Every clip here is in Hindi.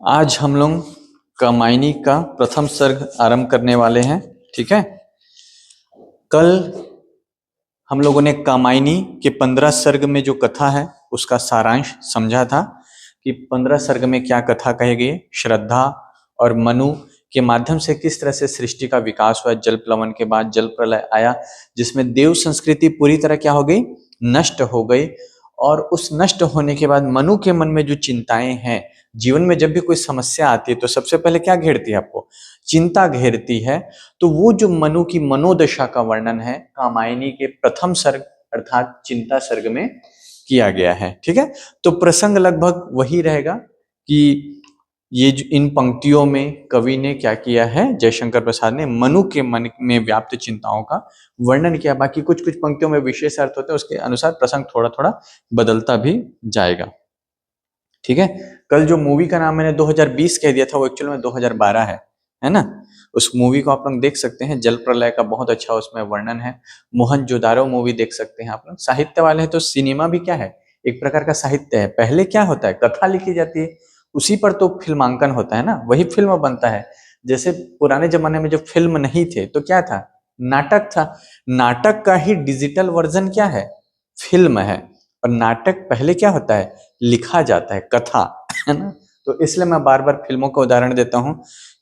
आज हम लोग कामायनी का प्रथम सर्ग आरंभ करने वाले हैं। ठीक है। कल हम लोगों ने कामायनी के 15 सर्ग में जो कथा है उसका सारांश समझा था कि 15 सर्ग में क्या कथा कही गई, श्रद्धा और मनु के माध्यम से किस तरह से सृष्टि का विकास हुआ। जल प्लवन के बाद जल प्रलय आया जिसमें देव संस्कृति पूरी तरह क्या हो गई, नष्ट हो गई। और उस नष्ट होने के बाद मनु के मन में जो चिंताएं हैं, जीवन में जब भी कोई समस्या आती है तो सबसे पहले क्या घेरती है, आपको चिंता घेरती है। तो वो जो मनु की मनोदशा का वर्णन है कामायनी के प्रथम सर्ग अर्थात चिंता सर्ग में किया गया है। ठीक है। तो प्रसंग लगभग वही रहेगा कि ये जो इन पंक्तियों में कवि ने क्या किया है, जयशंकर प्रसाद ने मनु के मन में व्याप्त चिंताओं का वर्णन किया। बाकी कुछ कुछ पंक्तियों में विशेष अर्थ होते हैं, उसके अनुसार प्रसंग थोड़ा थोड़ा बदलता भी जाएगा। ठीक है। कल जो मूवी का नाम मैंने 2020 कह दिया था वो एक्चुअल में 2012 है ना। उस मूवी को आप लोग देख सकते हैं, जल प्रलय का बहुत अच्छा उसमें वर्णन है। मोहनजोदारो मूवी देख सकते हैं आप लोग। साहित्य वाले हैं तो सिनेमा भी क्या है, एक प्रकार का साहित्य है। पहले क्या होता है, कथा लिखी जाती है, उसी पर तो फिल्मांकन होता है ना, वही फिल्म बनता है। जैसे पुराने जमाने में जब फिल्म नहीं थे तो क्या था, नाटक था। नाटक का ही डिजिटल वर्जन क्या है, फिल्म है। और नाटक पहले क्या होता है, लिखा जाता है, कथा, है ना। तो इसलिए मैं बार बार फिल्मों का उदाहरण देता हूँ,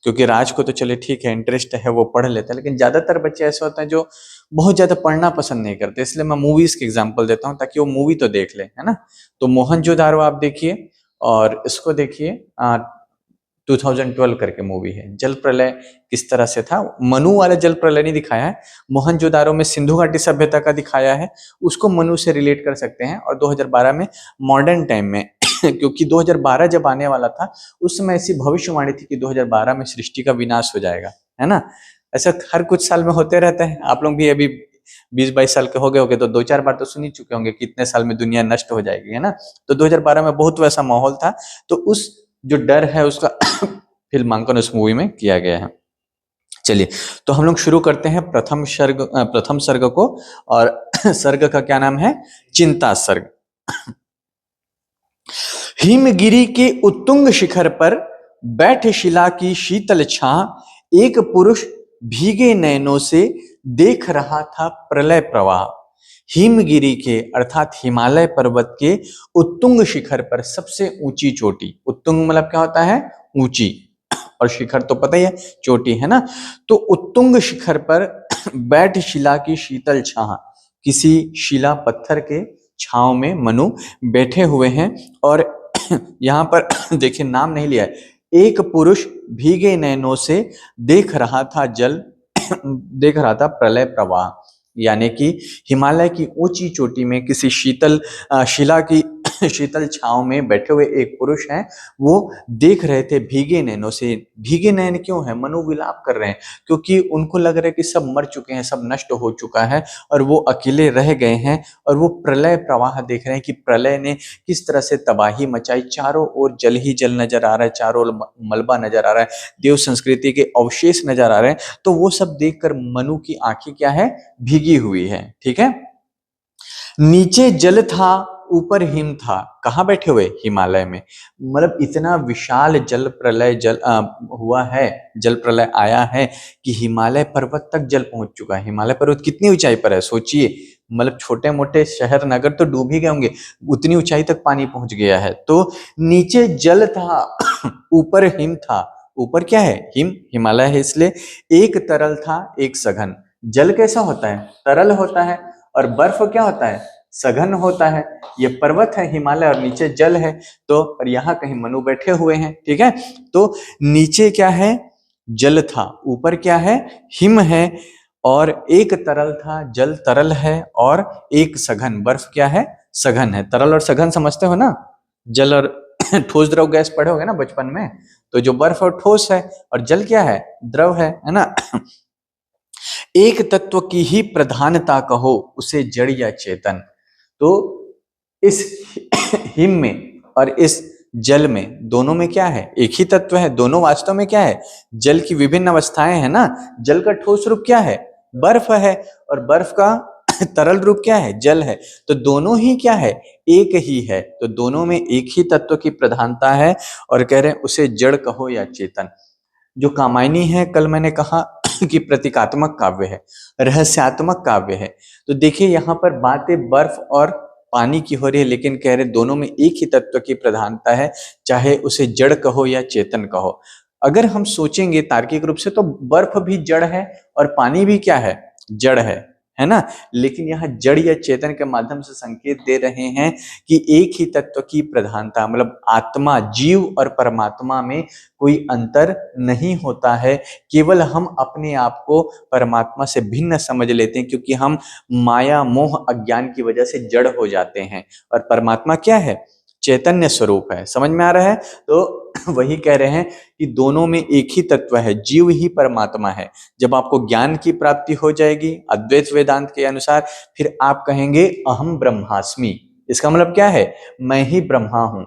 क्योंकि राज को तो चले ठीक है, इंटरेस्ट है, वो पढ़ लेता है, लेकिन ज्यादातर बच्चे ऐसे होते हैं जो बहुत ज्यादा पढ़ना पसंद नहीं करते। इसलिए मैं मूवीज के एग्जाम्पल देता हूँ ताकि वो मूवी तो देख ले, है ना। तो मोहनजोदारो आप देखिए और इसको देखिए, 2012 करके मूवी है। जल प्रलय किस तरह से था, मनु वाला जल प्रलय नहीं दिखाया है, मोहनजोदारो में सिंधु घाटी सभ्यता का दिखाया है, उसको मनु से रिलेट कर सकते हैं। और 2012 में मॉडर्न टाइम में क्योंकि 2012 जब आने वाला था उस समय ऐसी भविष्यवाणी थी कि 2012 में सृष्टि का विनाश हो जाएगा, है ना। ऐसा हर कुछ साल में होते रहता है। आप लोग भी अभी 20-22 साल के हो गए होंगे तो 2-4 बार तो सुन ही चुके होंगे कि इतने साल में दुनिया नष्ट हो जाएगी, है ना। तो 2012 में बहुत वैसा माहौल था, तो उस जो डर है उसका फिल्मांकन उस मूवी में किया गया है। चलिए, तो हम लोग शुरू करते हैं प्रथम सर्ग को। और सर्ग का क्या नाम है, चिंता सर्ग। हिमगिरी के उत्तुंग शिखर पर बैठ शिला की शीतल छां, एक पुरुष भीगे नयनों से देख रहा था प्रलय प्रवाह। हिमगिरी के अर्थात हिमालय पर्वत के उत्तुंग शिखर पर, सबसे ऊंची चोटी, उत्तुंग मतलब क्या होता है, ऊंची, और शिखर तो पता ही है चोटी, है ना। तो उत्तुंग शिखर पर बैठ शिला की शीतल छां, किसी शिला पत्थर के छांव में मनु बैठे हुए हैं। और यहाँ पर देखिए नाम नहीं लिया है, एक पुरुष भीगे नयनों से देख रहा था देख रहा था प्रलय प्रवाह। यानी कि हिमालय की ऊंची चोटी में किसी शिला की शीतल छांव में बैठे हुए एक पुरुष हैं, वो देख रहे थे भीगे नैनों से। भीगे नैन क्यों है, मनु विलाप कर रहे हैं क्योंकि उनको लग रहा है कि सब मर चुके हैं, सब नष्ट हो चुका है और वो अकेले रह गए हैं। और वो प्रलय प्रवाह देख रहे हैं कि प्रलय ने किस तरह से तबाही मचाई, चारों ओर जल ही जल नजर आ रहा है, चारों ओर मलबा नजर आ रहा है, देव संस्कृति के अवशेष नजर आ रहे हैं। तो वो सब देखकर मनु की आंखें क्या है, भीगी हुई है। ठीक है। नीचे जल था, ऊपर हिम था। कहाँ बैठे हुए, हिमालय में। मतलब इतना विशाल जल प्रलय हुआ है, जल प्रलय आया है कि हिमालय पर्वत तक जल पहुंच चुका है। हिमालय पर्वत कितनी ऊंचाई पर है सोचिए, मतलब छोटे मोटे शहर नगर तो डूब ही गए होंगे, उतनी ऊंचाई तक पानी पहुंच गया है। तो नीचे जल था ऊपर हिम था। ऊपर क्या है, हिमालय है, इसलिए एक तरल था एक सघन। जल कैसा होता है, तरल होता है, और बर्फ क्या होता है, सघन होता है। ये पर्वत है हिमालय और नीचे जल है। तो और यहाँ कहीं मनु बैठे हुए हैं। ठीक है। तो नीचे क्या है, जल था, ऊपर क्या है, हिम है, और एक तरल था, जल तरल है, और एक सघन, बर्फ क्या है, सघन है। तरल और सघन समझते हो ना, जल और ठोस द्रव गैस पढ़े होगे ना बचपन में। तो जो बर्फ और ठोस है और जल क्या है, द्रव है ना। एक तत्व की ही प्रधानता कहो, उसे जड़ या चेतन। तो इस हिम में और इस जल में, दोनों में क्या है, एक ही तत्व है। दोनों वास्तव में क्या है, जल की विभिन्न अवस्थाएं है ना। जल का ठोस रूप क्या है, बर्फ है, और बर्फ का तरल रूप क्या है, जल है। तो दोनों ही क्या है, एक ही है। तो दोनों में एक ही तत्व की प्रधानता है और कह रहे हैं उसे जड़ कहो या चेतन। जो कामायनी है, कल मैंने कहा कि प्रतीकात्मक काव्य है, रहस्यात्मक काव्य है। तो देखिए यहाँ पर बातें बर्फ और पानी की हो रही है, लेकिन कह रहे दोनों में एक ही तत्व की प्रधानता है, चाहे उसे जड़ कहो या चेतन कहो। अगर हम सोचेंगे तार्किक रूप से तो बर्फ भी जड़ है और पानी भी क्या है, जड़ है ना। लेकिन यहाँ जड़ या चेतन के माध्यम से संकेत दे रहे हैं कि एक ही तत्व की प्रधानता, मतलब आत्मा, जीव और परमात्मा में कोई अंतर नहीं होता है। केवल हम अपने आप को परमात्मा से भिन्न समझ लेते हैं, क्योंकि हम माया, मोह, अज्ञान की वजह से जड़ हो जाते हैं। और परमात्मा क्या है, चैतन्य स्वरूप है। समझ में आ रहा है। तो वही कह रहे हैं कि दोनों में एक ही तत्व है, जीव ही परमात्मा है। जब आपको ज्ञान की प्राप्ति हो जाएगी अद्वैत वेदांत के अनुसार, फिर आप कहेंगे अहम ब्रह्मास्मि। इसका मतलब क्या है, मैं ही ब्रह्मा हूं।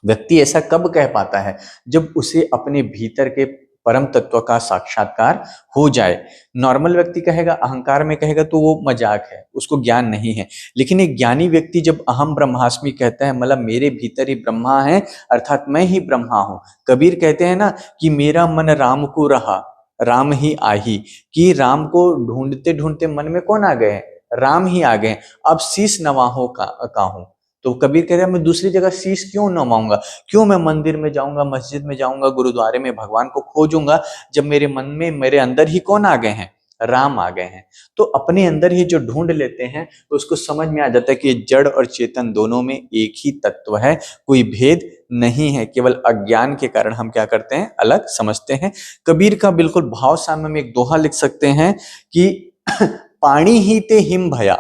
व्यक्ति ऐसा कब कह पाता है, जब उसे अपने भीतर के परम तत्व का साक्षात्कार हो जाए। नॉर्मल व्यक्ति कहेगा, अहंकार में कहेगा तो वो मजाक है, उसको ज्ञान नहीं है। लेकिन एक ज्ञानी व्यक्ति जब अहम ब्रह्मास्मि कहता है, मतलब मेरे भीतर ही ब्रह्मा है, अर्थात मैं ही ब्रह्मा हूं। कबीर कहते हैं ना कि मेरा मन राम को रहा, राम ही आही। कि राम को ढूंढते ढूंढते मन में कौन आ गए हैं, राम ही आ गए। अब शीश नवाहों का हूं। तो कबीर कह रहा है मैं दूसरी जगह शीश क्यों नवाऊंगा, क्यों मैं मंदिर में जाऊंगा, मस्जिद में जाऊंगा, गुरुद्वारे में भगवान को खोजूंगा, जब मेरे मन में, मेरे अंदर ही कौन आ गए हैं, राम आ गए हैं। तो अपने अंदर ही जो ढूंढ लेते हैं तो उसको समझ में आ जाता है कि जड़ और चेतन दोनों में एक ही तत्व है, कोई भेद नहीं है। केवल अज्ञान के कारण हम क्या करते हैं, अलग समझते हैं। कबीर का बिल्कुल भाव साम्य में एक दोहा लिख सकते हैं कि पानी ही ते हिम भया,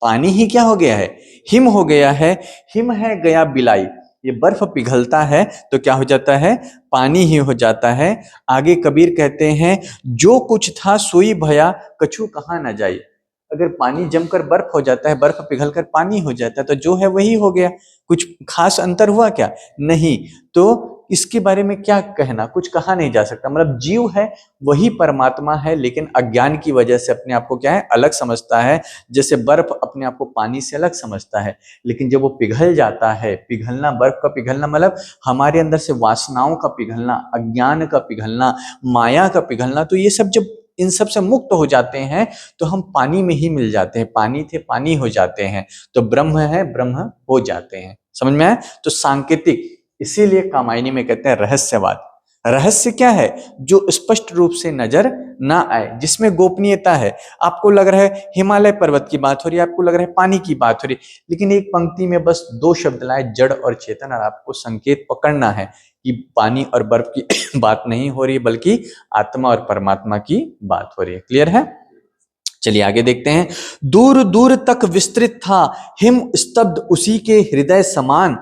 पानी ही क्या हो गया है, हिम हो गया है। हिम है गया बिलाई, ये बर्फ पिघलता है तो क्या हो जाता है, पानी ही हो जाता है। आगे कबीर कहते हैं जो कुछ था सोई भया, कछु कहाँ न जाई। अगर पानी जमकर बर्फ हो जाता है, बर्फ पिघलकर पानी हो जाता है, तो जो है वही हो गया। कुछ खास अंतर हुआ क्या, नहीं। तो इसके बारे में क्या कहना, कुछ कहा नहीं जा सकता। मतलब जीव है वही परमात्मा है, लेकिन अज्ञान की वजह से अपने आप को क्या है, अलग समझता है। जैसे बर्फ अपने आप को पानी से अलग समझता है, लेकिन जब वो पिघल जाता है, पिघलना, बर्फ का पिघलना मतलब हमारे अंदर से वासनाओं का पिघलना, अज्ञान का पिघलना, माया का पिघलना। तो ये सब जब इन सब से मुक्त हो जाते हैं तो हम पानी में ही मिल जाते हैं, पानी थे पानी हो जाते हैं। तो ब्रह्म है ब्रह्म हो जाते हैं। समझ में आया। तो सांकेतिक, इसीलिए कामायनी में कहते हैं रहस्यवाद। रहस्य क्या है, जो स्पष्ट रूप से नजर ना आए, जिसमें गोपनीयता है। आपको लग रहा है हिमालय पर्वत की बात हो रही है, आपको लग रहा है पानी की बात हो रही है, लेकिन एक पंक्ति में बस दो शब्द लाए, जड़ और चेतन, और आपको संकेत पकड़ना है कि पानी और बर्फ की बात नहीं हो रही, बल्कि आत्मा और परमात्मा की बात हो रही है। क्लियर है। चलिए आगे देखते हैं। दूर दूर तक विस्तृत था हिम स्तब्ध उसी के हृदय समान,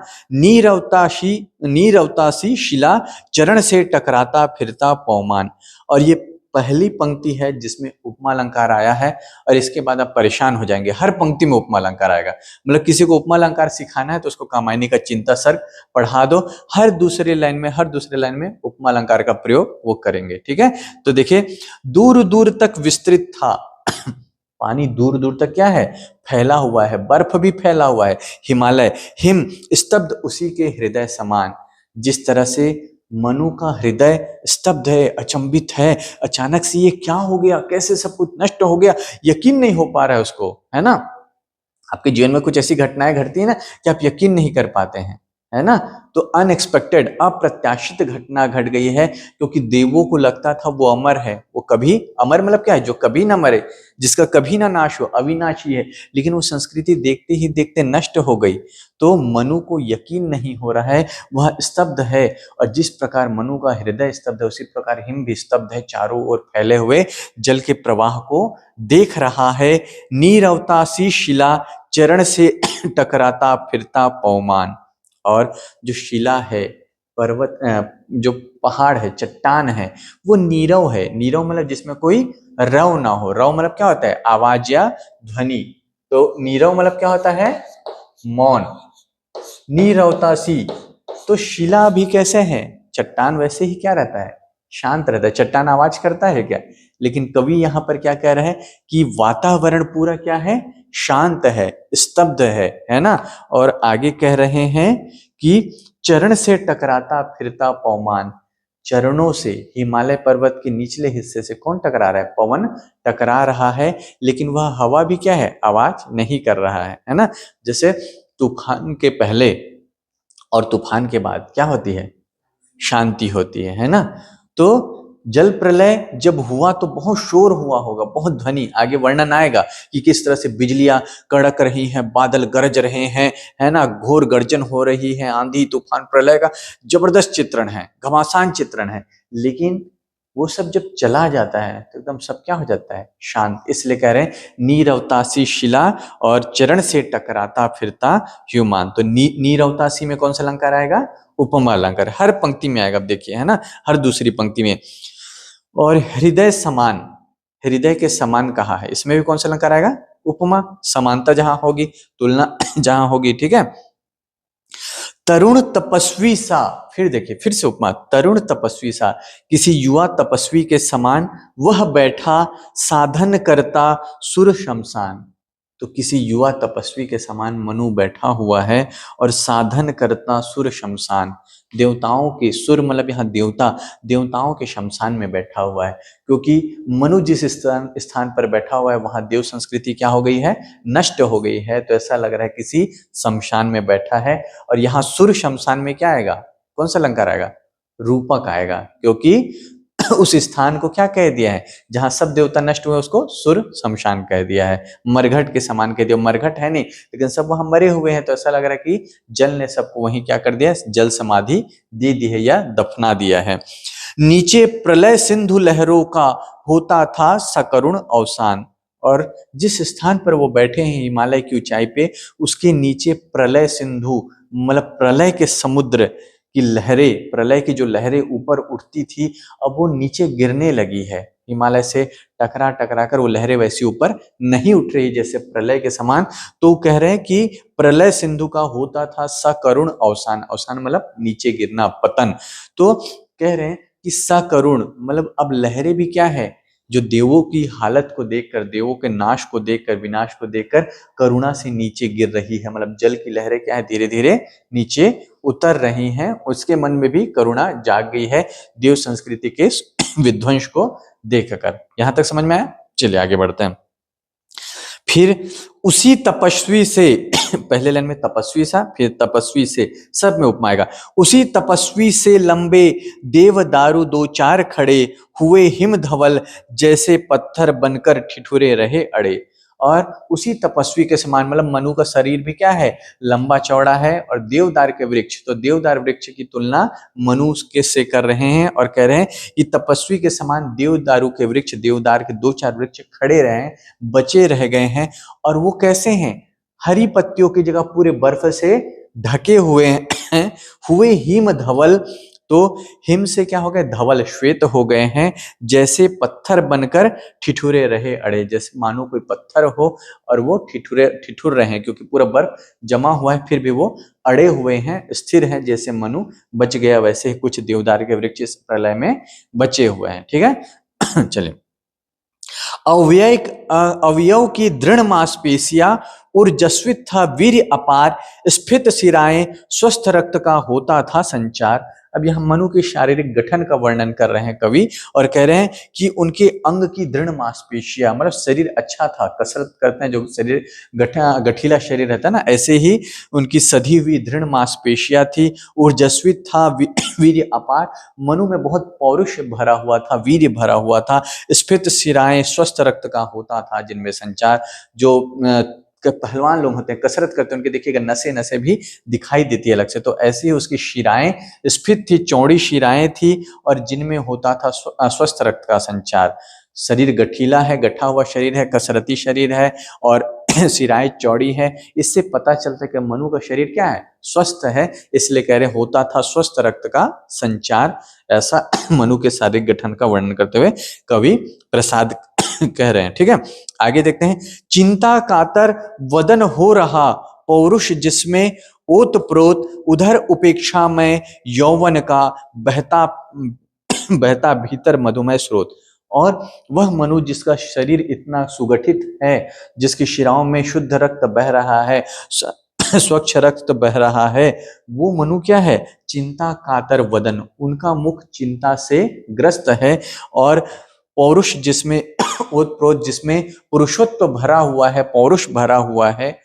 नीरवतासी शिला चरण से टकराता फिरता पौमान। और ये पहली पंक्ति है जिसमें उपमा अलंकार आया है, और इसके बाद आप परेशान हो जाएंगे, हर पंक्ति में उपमा अलंकार आएगा। मतलब किसी को उपमा अलंकार सिखाना है तो उसको कामायनी का चिंता सर्ग पढ़ा दो, हर दूसरे लाइन में उपमा अलंकार का प्रयोग वो करेंगे। ठीक है। तो देखिए, दूर दूर तक विस्तृत था, पानी दूर दूर तक क्या है, फैला हुआ है, बर्फ भी फैला हुआ है, हिमालय। हिम स्तब्ध उसी के हृदय समान, जिस तरह से मनु का हृदय स्तब्ध है, अचंभित है, अचानक से ये क्या हो गया, कैसे सब कुछ नष्ट हो गया, यकीन नहीं हो पा रहा है उसको, है ना। आपके जीवन में कुछ ऐसी घटनाएं घटती है ना कि आप यकीन नहीं कर पाते हैं, है ना। तो अनएक्सपेक्टेड, अप्रत्याशित घटना घट गई है, क्योंकि देवों को लगता था वो अमर है, वो कभी, अमर मतलब क्या है, जो कभी ना मरे, जिसका कभी ना नाश हो, अविनाशी है। लेकिन वो संस्कृति देखते ही देखते नष्ट हो गई। तो मनु को यकीन नहीं हो रहा है, वह स्तब्ध है। और जिस प्रकार मनु का हृदय स्तब्ध है, उसी प्रकार हिम भी स्तब्ध है, चारों ओर फैले हुए जल के प्रवाह को देख रहा है। नीरवतासी शिला चरण से टकराता फिरता पौमान। और जो शिला है, पर्वत, जो पहाड़ है, चट्टान है, वो नीरव है। नीरव मतलब जिसमें कोई रव ना हो। रव मतलब क्या होता है, आवाज या ध्वनि। तो नीरव मतलब क्या होता है, मौन। नीरवता सी, तो शिला भी कैसे है, चट्टान वैसे ही क्या रहता है, शांत रहता है। चट्टान आवाज करता है क्या, लेकिन कवि यहाँ पर क्या कह रहे हैं कि वातावरण पूरा क्या है, शांत है, स्तब्ध है ना। और आगे कह रहे हैं कि चरण से टकराता फिरता पवमान, चरणों से हिमालय पर्वत के निचले हिस्से से कौन टकरा रहा है, पवन टकरा रहा है, लेकिन वह हवा भी क्या है, आवाज नहीं कर रहा है ना। जैसे तूफान के पहले और तूफान के बाद क्या होती है, शांति होती है ना। तो जल प्रलय जब हुआ तो बहुत शोर हुआ होगा, बहुत ध्वनि, आगे वर्णन आएगा कि किस तरह से बिजलियां कड़क रही हैं, बादल गरज रहे हैं, है ना, घोर गर्जन हो रही है, आंधी तूफान प्रलय का जबरदस्त चित्रण है, घमासान चित्रण है। लेकिन वो सब जब चला जाता है तो एकदम सब क्या हो जाता है, शांत। इसलिए कह रहे हैं नीरवतासी शिला और चरण से टकराता फिरता ह्यूमान। तो नीरवतासी में कौन सा अलंकार आएगा, उपमा अलंकार, हर पंक्ति में आएगा, अब देखिए है ना, हर दूसरी पंक्ति में। और हृदय समान, हृदय के समान कहा है, इसमें भी कौन सा अलंकार आएगा, उपमा। समानता जहां होगी, तुलना जहां होगी, ठीक है। तरुण तपस्वी सा, फिर देखिए फिर से उपमा, तरुण तपस्वी सा, किसी युवा तपस्वी के समान वह बैठा साधन करता सुर शमशान। तो किसी युवा तपस्वी के समान मनु बैठा हुआ है और साधन करता सुर शमशान, देवताओं के, सुर मतलब यहाँ देवता, देवताओं के शमशान में बैठा हुआ है। क्योंकि मनु जिस स्थान पर बैठा हुआ है वहां देव संस्कृति क्या हो गई है, नष्ट हो गई है। तो ऐसा लग रहा है किसी शमशान में बैठा है। और यहाँ सुर शमशान में क्या आएगा, कौन सा अलंकार आएगा, रूपक आएगा। क्योंकि उस स्थान को क्या कह दिया है, जहां सब देवता नष्ट हुए उसको सुर शमशान कह दिया है, मरघट के समान कह दिया। मरघट है नहीं, लेकिन सब वहां मरे हुए हैं, तो ऐसा लग रहा है कि जल ने सबको वहीं क्या कर दिया, जल समाधि दे दी है या दफना दिया है। नीचे प्रलय सिंधु लहरों का होता था सकरुण अवसान। और जिस स्थान पर वो बैठे हैं हिमालय की ऊंचाई पे, उसके नीचे प्रलय सिंधु मतलब प्रलय के समुद्र की लहरें, प्रलय की जो लहरें ऊपर उठती थी अब वो नीचे गिरने लगी है। हिमालय से टकरा टकरा कर वो लहरें वैसी ऊपर नहीं उठ रही जैसे प्रलय के समान। तो कह रहे हैं कि प्रलय सिंधु का होता था सकरुण अवसान, अवसान मतलब नीचे गिरना, पतन। तो कह रहे हैं कि सकरुण मतलब अब लहरें भी क्या है, जो देवों की हालत को देखकर, देवों के नाश को देखकर, विनाश को देखकर करुणा से नीचे गिर रही है। मतलब जल की लहरें क्या है, धीरे धीरे नीचे उतर रही हैं। उसके मन में भी करुणा जाग गई है देव संस्कृति के विध्वंस को देखकर। यहां तक समझ में आया, चलिए आगे बढ़ते हैं। फिर उसी तपस्वी से पहले लाइन में तपस्वी सा, फिर तपस्वी से, सब में उपमा आएगा। उसी तपस्वी से लंबे देव दारू दो चार खड़े हुए हिम धवल, जैसे पत्थर बनकर ठिठुरे रहे अड़े। और उसी तपस्वी के समान मतलब मनु का शरीर भी क्या है, लंबा चौड़ा है। और देवदार के वृक्ष, तो देवदार वृक्ष की तुलना मनु के से कर रहे हैं और कह रहे हैं कि तपस्वी के समान देवदारू के वृक्ष, देवदार के दो चार वृक्ष खड़े रहे, बचे रह गए हैं। और वो कैसे हैं, हरी पत्तियों की जगह पूरे बर्फ से ढके हुए हैं। हुए हिम धवल, तो हिम से क्या हो गए, धवल श्वेत हो गए हैं, जैसे पत्थर बनकर ठिठुरे रहे अड़े। जैसे मानो कोई पत्थर हो और वो ठिठुर रहे हैं, क्योंकि पूरा बर्फ जमा हुआ है फिर भी वो अड़े हुए हैं, स्थिर हैं। जैसे मनु बच गया वैसे ही कुछ देवदार के वृक्ष इस प्रलय में बचे हुए हैं, ठीक है। चलिए, अवयव की दृढ़ मांसपेशियां ऊर्जस्वित था वीर्य अपार, स्फीत शिराएं स्वस्थ रक्त का होता था संचार। अब यहाँ मनु के शारीरिक गठन का वर्णन कर रहे हैं कवि और कह रहे हैं कि उनके अंग की दृढ़ मांसपेशियां मतलब शरीर अच्छा था, कसरत करते हैं जो शरीर गठीला शरीर रहता है ना, ऐसे ही उनकी सधी हुई दृढ़ मांसपेशियां थी। ऊर्जस्वित था वीर्य अपार, मनु में बहुत पौरुष भरा हुआ था, वीर्य भरा हुआ था। स्फीत शिराएं स्वस्थ रक्त का होता था जिनमें संचार। जो पहलवान लोग होते हैं, कसरत करते हैं, उनके देखिएगा नसें नसें भी दिखाई देती है अलग से। तो ऐसी ही उसकी शिराएं स्फीत थी, चौड़ी शिराएं थी और जिनमें होता था स्वस्थ रक्त का संचार। शरीर गठीला है, गठा हुआ शरीर है, कसरती शरीर है और शिराएं चौड़ी है। इससे पता चलता है कि मनु का शरीर क्या है, स्वस्थ है। इसलिए कह रहे होता था स्वस्थ रक्त का संचार। ऐसा मनु के शारीरिक गठन का वर्णन करते हुए कवि प्रसाद कह रहे हैं, ठीक है। आगे देखते हैं। चिंता कातर वदन हो रहा पौरुष जिसमें ओत प्रोत, उधर उपेक्षा में यौवन का बहता बहता भीतर मधुमय स्रोत। और वह मनु जिसका शरीर इतना सुगठित है, जिसकी शिराओं में शुद्ध रक्त बह रहा है, स्वच्छ रक्त बह रहा है, वो मनु क्या है? चिंता कातर वदन, उनका मुख चिंता से ग्रस्त है। और पौरुष जिसमें ओतप्रोत जिसमें पुरुषत्व भरा हुआ है, पौरुष भरा हुआ है,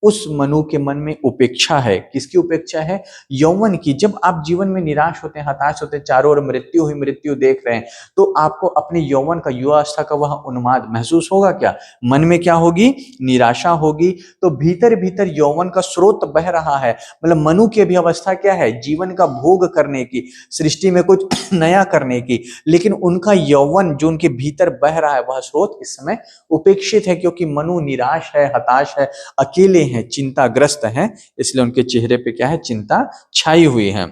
उस मनु के मन में उपेक्षा है। किसकी उपेक्षा है? यौवन की। जब आप जीवन में निराश होते हैं, हताश होते हैं, चारों ओर मृत्यु ही मृत्यु देख रहे हैं, तो आपको अपने यौवन का, युवावस्था का वह उन्माद महसूस होगा क्या? मन में क्या होगी? निराशा होगी। तो भीतर भीतर यौवन का स्रोत बह रहा है। मतलब मनु की अभी अवस्था क्या है? जीवन का भोग करने की, सृष्टि में कुछ नया करने की, लेकिन उनका यौवन जो उनके भीतर बह रहा है, वह स्रोत इस समय उपेक्षित है, क्योंकि मनु निराश है, हताश है, अकेले हैं, चिंताग्रस्त हैं, इसलिए उनके चेहरे पे क्या है? चिंता छाई हुई है।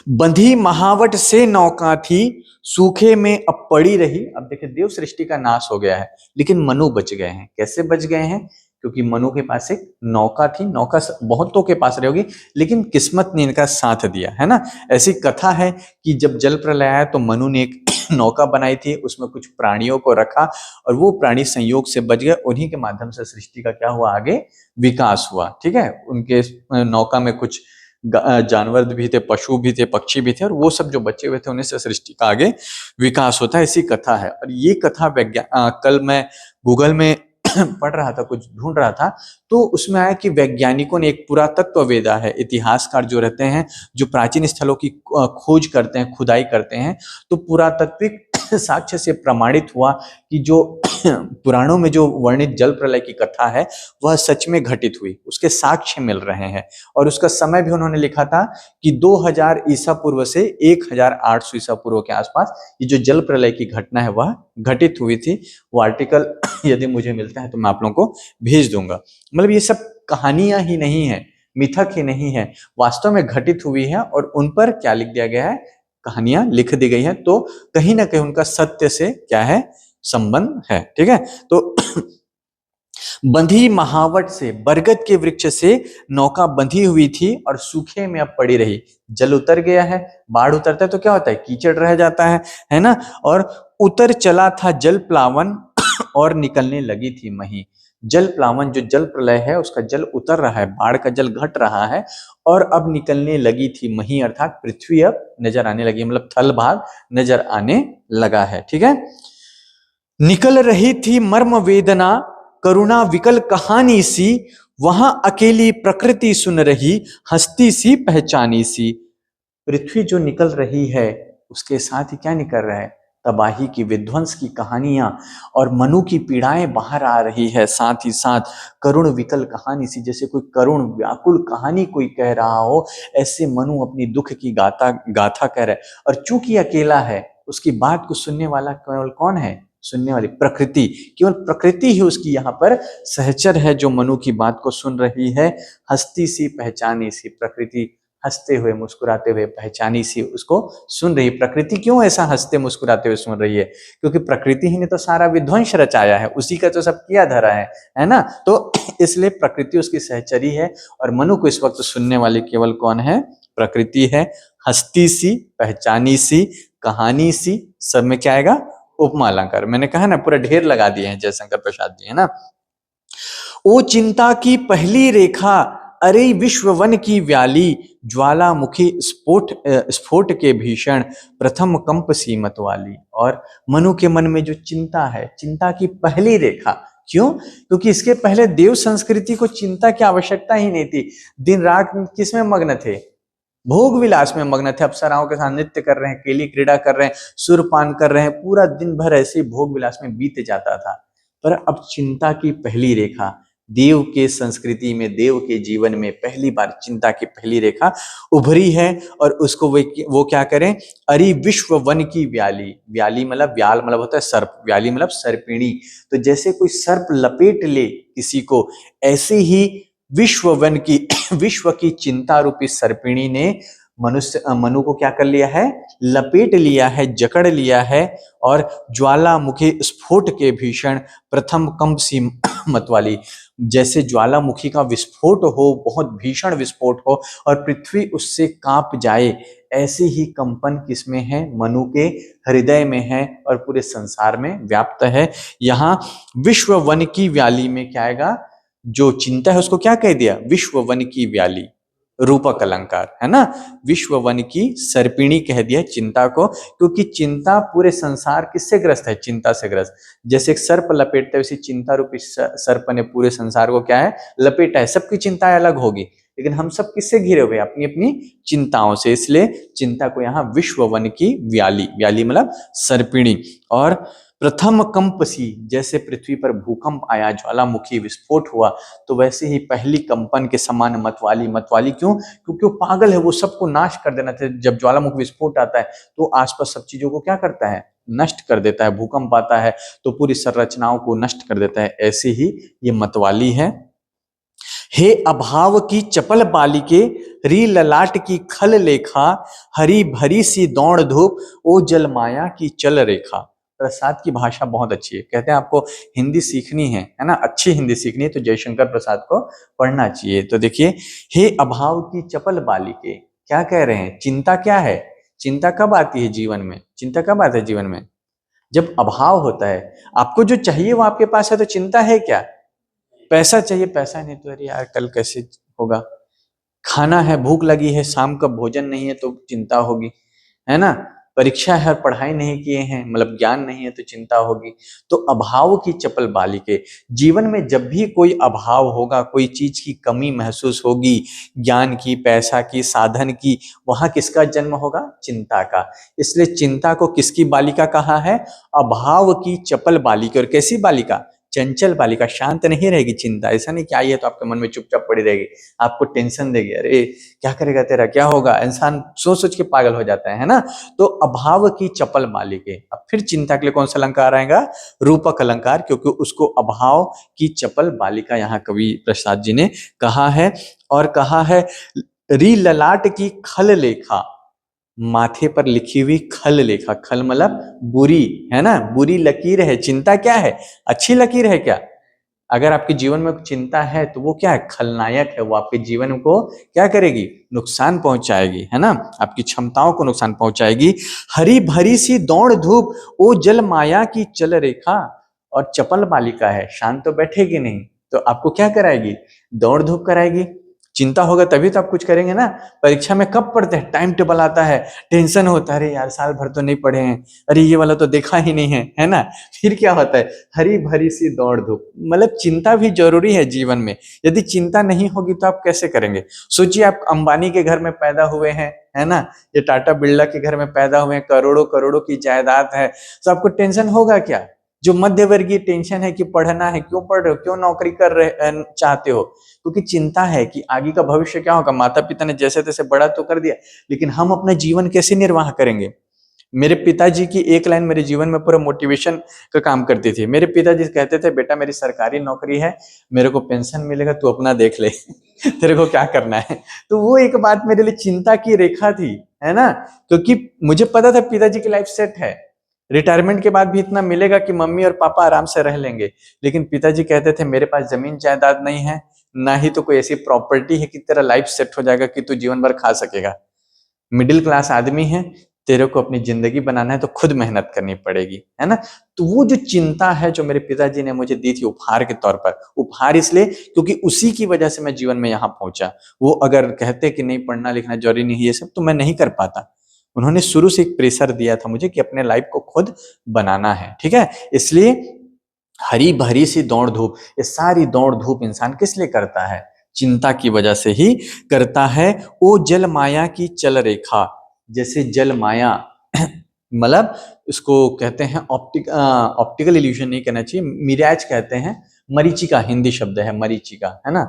बंधी महावट से नौका थी, सूखे में अब पड़ी रही। अब देखिए, देव सृष्टि का नाश हो गया है, लेकिन मनु बच गए हैं। कैसे बच गए हैं? क्योंकि मनु के पास एक नौका थी। नौका बहुतों के पास रही होगी, लेकिन किस्मत ने इनका साथ दिया, है ना। ऐसी कथा है कि जब जल प्रलय आया तो मनु ने एक नौका बनाई थी, उसमें कुछ प्राणियों को रखा और वो प्राणी संयोग से बच गए। उन्हीं के माध्यम से सृष्टि का क्या हुआ? आगे विकास हुआ। ठीक है, उनके नौका में कुछ जानवर भी थे, पशु भी थे, पक्षी भी थे, और वो सब जो बचे हुए थे उन्हीं से सृष्टि का आगे विकास होता है। ऐसी कथा है। और ये कथा कल मैं गूगल में पढ़ रहा था, कुछ ढूंढ रहा था, तो उसमें आया कि वैज्ञानिकों ने, एक पुरातत्व वेदा है, इतिहासकार जो रहते हैं, जो प्राचीन स्थलों की खोज करते हैं, खुदाई करते हैं, तो पुरातात्विक साक्ष्य से प्रमाणित हुआ कि जो पुराणों में जो वर्णित जल प्रलय की कथा है, वह सच में घटित हुई। उसके साक्ष्य मिल रहे हैं, और उसका समय भी उन्होंने लिखा था कि 2000 ईसा पूर्व से 1800 ईसा पूर्व के आसपास ये जो जल प्रलय की घटना है वह घटित हुई थी। वो आर्टिकल यदि मुझे मिलता है तो मैं आप लोगों को भेज दूंगा। मतलब ये सब कहानियां ही नहीं है, मिथक ही नहीं है, वास्तव में घटित हुई है, और उन पर क्या लिख दिया गया है? कहानियां लिख दी गई है। तो कहीं ना कहीं उनका सत्य से क्या है? संबंध है। ठीक है, तो बंधी महावट से, बरगद के वृक्ष से नौका बंधी हुई थी और सूखे में अब पड़ी रही। जल उतर गया है, बाढ़ उतरता है तो क्या होता है? कीचड़ रह जाता है ना। और उतर चला था जल प्लावन और निकलने लगी थी मही। जल प्लावन, जो जल प्रलय है, उसका जल उतर रहा है, बाढ़ का जल घट रहा है, और अब निकलने लगी थी मही, अर्थात पृथ्वी अब नजर आने लगी, मतलब थल भाग नजर आने लगा है। ठीक है, निकल रही थी मर्म वेदना, करुणा विकल कहानी सी, वहां अकेली प्रकृति सुन रही, हस्ती सी पहचानी सी। पृथ्वी जो निकल रही है, उसके साथ ही क्या निकल रहा है? तबाही की, विध्वंस की कहानियां, और मनु की पीड़ाएं बाहर आ रही है। साथ ही साथ करुण विकल कहानी सी, जैसे कोई करुण व्याकुल कहानी कोई कह रहा हो, ऐसे मनु अपनी दुख की गाथा कह रहा है। और चूंकि अकेला है, उसकी बात को सुनने वाला केवल कौन है? सुनने वाली प्रकृति। केवल प्रकृति ही उसकी यहाँ पर सहचर है, जो मनु की बात को सुन रही है। हस्ती सी पहचानी सी, प्रकृति हंसते हुए, मुस्कुराते हुए, पहचानी सी उसको सुन रही। प्रकृति क्यों ऐसा हंसते मुस्कुराते हुए सुन रही है? क्योंकि प्रकृति ही ने तो सारा विध्वंस रचाया है, उसी का तो सब किया धरा है ना। तो इसलिए प्रकृति उसकी सहचरी है, और मनु को इस वक्त सुनने वाली केवल कौन है? प्रकृति है। हस्ती सी, पहचानी सी, कहानी सी, सब में क्या आएगा? उपमा अलंकार। मैंने कहा ना, पूरा ढेर लगा दिए हैं जयशंकर प्रसाद जी, है ना। ओ चिंता की पहली रेखा, अरे विश्व वन की व्याली, ज्वालामुखी स्फोट के भीषण, प्रथम कंप सीमत वाली। और मनु के मन में जो चिंता है, चिंता की पहली रेखा, क्यों? क्योंकि इसके पहले देव संस्कृति को चिंता की आवश्यकता ही नहीं थी। दिन रात किसमें मग्न थे? भोग विलास में मग्न थे। अप्सराओं के साथ नृत्य कर रहे हैं, केली क्रीड़ा कर रहे हैं, सुरपान कर रहे हैं, पूरा दिन भर ऐसे भोग विलास में बीत जाता था। पर अब चिंता की पहली रेखा, देव के संस्कृति में, देव के जीवन में पहली बार चिंता की पहली रेखा उभरी है। और उसको वो क्या करें? अरे विश्व वन की व्याली, व्याली मतलब, व्याल मतलब होता है सर्प, व्याली मतलब सर्पिणी। तो जैसे कोई सर्प लपेट ले किसी को, ऐसे ही विश्व वन की विश्व की चिंता रूपी सर्पिणी ने मनु को क्या कर लिया है, लपेट लिया है, जकड़ लिया है और ज्वालामुखी स्फोट के भीषण प्रथम कंप सी मतवाली, जैसे ज्वालामुखी का विस्फोट हो, बहुत भीषण विस्फोट हो और पृथ्वी उससे कांप जाए, ऐसे ही कंपन किसमें है, मनु के हृदय में है और पूरे संसार में व्याप्त है। यहाँ विश्व वन की व्याली में क्या आएगा, जो चिंता है उसको क्या कह दिया, विश्व वन की व्याली, रूपक अलंकार है ना, विश्व वन की सर्पिणी कह दिया चिंता को, क्योंकि चिंता पूरे संसार किससे ग्रस्त है, चिंता से ग्रस्त। जैसे एक सर्प लपेटता है वैसे चिंता रूपी सर्प ने पूरे संसार को क्या है, लपेटा है। सबकी चिंताएं अलग होगी, लेकिन हम सब किससे घिरे हुए, अपनी अपनी चिंताओं से, इसलिए चिंता को यहाँ विश्व वन की व्याली, व्याली मतलब सर्पिणी। और प्रथम कंप सी, जैसे पृथ्वी पर भूकंप आया, ज्वालामुखी विस्फोट हुआ, तो वैसे ही पहली कंपन के समान मतवाली, मतवाली क्यों, क्योंकि वो पागल है, वो सबको नाश कर देना चाहिए। जब ज्वालामुखी विस्फोट आता है तो आसपास सब चीजों को क्या करता है, नष्ट कर देता है। भूकंप आता है तो पूरी संरचनाओं को नष्ट कर देता है, ऐसे ही ये मतवाली है। हे अभाव की चपल बालिके, री ललाट की खल लेखा, हरी भरी सी दौड़ धूप, ओ जल माया की चल रेखा। प्रसाद की भाषा बहुत अच्छी है, कहते हैं आपको हिंदी सीखनी है ना, अच्छी हिंदी सीखनी है तो जयशंकर प्रसाद को पढ़ना चाहिए। तो देखिए, हे अभाव की चपल बालिके, क्या कह रहे हैं, चिंता क्या है, चिंता कब आती है जीवन में, चिंता कब आता है जीवन में, जब अभाव होता है। आपको जो चाहिए वो आपके पास है तो चिंता है क्या, पैसा चाहिए, पैसा नहीं तो अरे यार कल कैसे होगा, खाना है, भूख लगी है, शाम का भोजन नहीं है तो चिंता होगी, है ना, परीक्षा है और पढ़ाई नहीं किए हैं, मतलब ज्ञान नहीं है तो चिंता होगी। तो अभाव की चपल बालिके, जीवन में जब भी कोई अभाव होगा, कोई चीज की कमी महसूस होगी, ज्ञान की, पैसा की, साधन की, वहां किसका जन्म होगा, चिंता का। इसलिए चिंता को किसकी बालिका कहा है, अभाव की चपल बालिका। और कैसी बालिका, चंचल बालिका, शांत नहीं रहेगी चिंता, ऐसा नहीं कि आई है तो आपके मन में चुपचाप पड़ी रहेगी, आपको टेंशन देगी, अरे क्या करेगा तेरा, क्या होगा, इंसान सोच सोच के पागल हो जाता है ना। तो अभाव की चपल बालिके, अब फिर चिंता के लिए कौन सा अलंकार आएगा, रूपक अलंकार, क्योंकि उसको अभाव की चपल बालिका यहाँ कवि प्रसाद जी ने कहा है। और कहा है री ललाट की खल लेखा, माथे पर लिखी हुई खल लेखा, खल मतलब बुरी, है ना, बुरी लकीर है। चिंता क्या है, अच्छी लकीर है क्या, अगर आपके जीवन में चिंता है तो वो क्या है, खलनायक है, वो आपके जीवन को क्या करेगी, नुकसान पहुंचाएगी, है ना, आपकी क्षमताओं को नुकसान पहुंचाएगी। हरी भरी सी दौड़ धूप, ओ जल माया की चल रेखा। और चपल बालिका है, शांत तो बैठेगी नहीं, तो आपको क्या कराएगी, दौड़ धूप कराएगी। चिंता होगा तभी तो आप कुछ करेंगे ना। परीक्षा में कब पढ़ते हैं, टाइम टेबल आता है, टेंशन होता है, अरे यार साल भर तो नहीं पढ़े हैं, अरे ये वाला तो देखा ही नहीं है ना। फिर क्या होता है, हरी भरी सी दौड़ धूप, मतलब चिंता भी जरूरी है जीवन में। यदि चिंता नहीं होगी तो आप कैसे करेंगे। सोचिए आप अंबानी के घर में पैदा हुए हैं, है ना, ये टाटा बिरला के घर में पैदा हुए हैं, करोड़ों करोड़ों की जायदाद है, तो आपको टेंशन होगा क्या। जो मध्यवर्गीय टेंशन है कि पढ़ना है, क्यों पढ़ रहे हो, क्यों नौकरी कर रहे चाहते हो, क्योंकि चिंता है कि आगे का भविष्य क्या होगा। माता पिता ने जैसे तैसे बड़ा तो कर दिया, लेकिन हम अपना जीवन कैसे निर्वाह करेंगे। मेरे पिताजी की एक लाइन मेरे जीवन में पूरा मोटिवेशन का काम करती थी। मेरे पिताजी कहते थे, बेटा मेरी सरकारी नौकरी है, मेरे को पेंशन मिलेगा, तू अपना देख ले तेरे को क्या करना है। तो वो एक बात मेरे लिए चिंता की रेखा थी, है ना, क्योंकि मुझे पता था पिताजी की लाइफ सेट है, रिटायरमेंट के बाद भी इतना मिलेगा कि मम्मी और पापा आराम से रह लेंगे। लेकिन पिताजी कहते थे, मेरे पास जमीन जायदाद नहीं है, ना ही तो कोई ऐसी प्रॉपर्टी है कि तेरा लाइफ सेट हो जाएगा कि तू जीवन भर खा सकेगा। मिडिल क्लास आदमी है, तेरे को अपनी जिंदगी बनाना है तो खुद मेहनत करनी पड़ेगी, है ना। तो वो जो चिंता है जो मेरे पिताजी ने मुझे दी थी उपहार के तौर पर, उपहार इसलिए क्योंकि उसी की वजह से मैं जीवन में यहाँ पहुंचा। वो अगर कहते कि नहीं पढ़ना लिखना जरूरी नहीं ये सब, तो मैं नहीं कर पाता। उन्होंने शुरू से एक प्रेशर दिया था मुझे कि अपने लाइफ को खुद बनाना है, ठीक है। इसलिए हरी भरी सी दौड़ धूप, ये सारी दौड़ धूप इंसान किस लिए करता है, चिंता की वजह से ही करता है। ओ जल माया की चल रेखा, जैसे जल माया मतलब इसको कहते हैं ऑप्टिकल इल्यूजन नहीं कहना चाहिए, मिराज कहते हैं। मरीचिका हिंदी शब्द है, मरीचिका, है ना।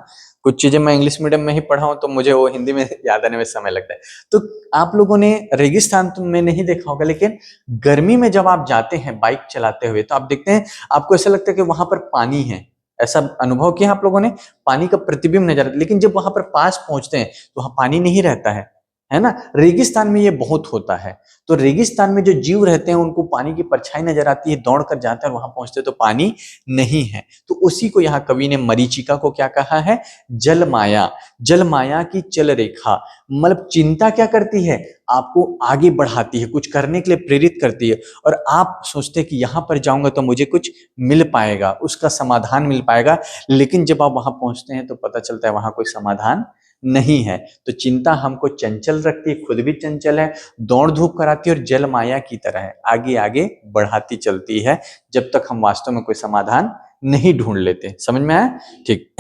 कुछ चीजें मैं इंग्लिश मीडियम में ही पढ़ा हूं तो मुझे वो हिंदी में याद आने में समय लगता है। तो आप लोगों ने रेगिस्तान तो में नहीं देखा होगा, लेकिन गर्मी में जब आप जाते हैं बाइक चलाते हुए तो आप देखते हैं, आपको ऐसा लगता है कि वहां पर पानी है, ऐसा अनुभव किया आप लोगों ने, पानी का प्रतिबिंब नजर आता है। लेकिन जब वहां पर पास पहुंचते हैं तो वहां पानी नहीं रहता है, है ना। रेगिस्तान में ये बहुत होता है। तो रेगिस्तान में जो जीव रहते हैं उनको पानी की परछाई नजर आती है, दौड़ कर जाते हैं और वहां पहुंचते तो पानी नहीं है। तो उसी को यहाँ कवि ने मरीचिका को क्या कहा है, जल माया। जल माया की चल रेखा, मतलब चिंता क्या करती है, आपको आगे बढ़ाती है, कुछ करने के लिए प्रेरित करती है। और आप सोचते हैं कि यहाँ पर जाऊंगा तो मुझे कुछ मिल पाएगा, उसका समाधान मिल पाएगा, लेकिन जब आप वहां पहुंचते हैं तो पता चलता है वहां कोई समाधान नहीं है। तो चिंता हमको चंचल रखती है, खुद भी चंचल है, दौड़ धूप कराती है और जल माया की तरह है, आगे आगे बढ़ाती चलती है, जब तक हम वास्तव में कोई समाधान नहीं ढूंढ लेते। समझ में आया? ठीक।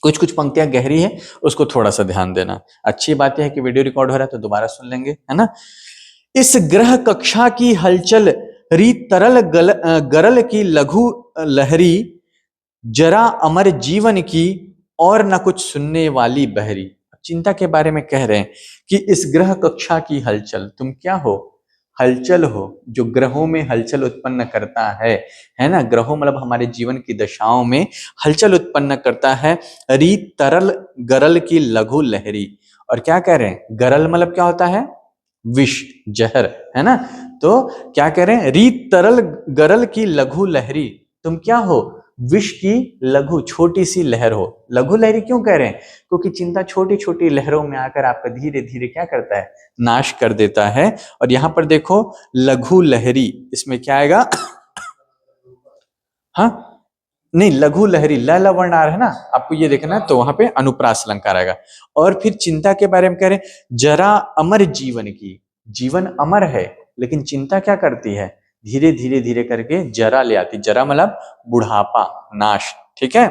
कुछ कुछ पंक्तियां गहरी है, उसको थोड़ा सा ध्यान देना। अच्छी बात यह है कि वीडियो रिकॉर्ड हो रहा है तो दोबारा सुन लेंगे, है ना। इस ग्रह कक्षा की हलचल री तरल गरल की लघु लहरी, जरा अमर जीवन की और न कुछ सुनने वाली बहरी। चिंता के बारे में कह रहे हैं कि इस ग्रह कक्षा की हलचल, तुम क्या हो, हलचल हो, जो ग्रहों में हलचल उत्पन्न करता है ना। ग्रहों मतलब हमारे जीवन की दशाओं में हलचल उत्पन्न करता है। री तरल गरल की लघु लहरी, और क्या कह रहे हैं, गरल मतलब क्या होता है, विष, जहर, है ना। तो क्या कह रहे हैं, री तरल गरल की लघु लहरी, तुम क्या हो, विष की लघु छोटी सी लहर हो। लघु लहरी क्यों कह रहे हैं, क्योंकि चिंता छोटी छोटी लहरों में आकर आपका धीरे धीरे क्या करता है, नाश कर देता है। और यहां पर देखो लघु लहरी, इसमें क्या आएगा, हाँ नहीं, लघु लहरी ल ल वर्ण आ रहा है ना, आपको ये देखना है, तो वहां पे अनुप्रास अलंकार आएगा। और फिर चिंता के बारे में कह रहे हैं, जरा अमर जीवन की, जीवन अमर है लेकिन चिंता क्या करती है, धीरे धीरे धीरे करके जरा ले आती। जरा मतलब बुढ़ापा, नाश, ठीक है।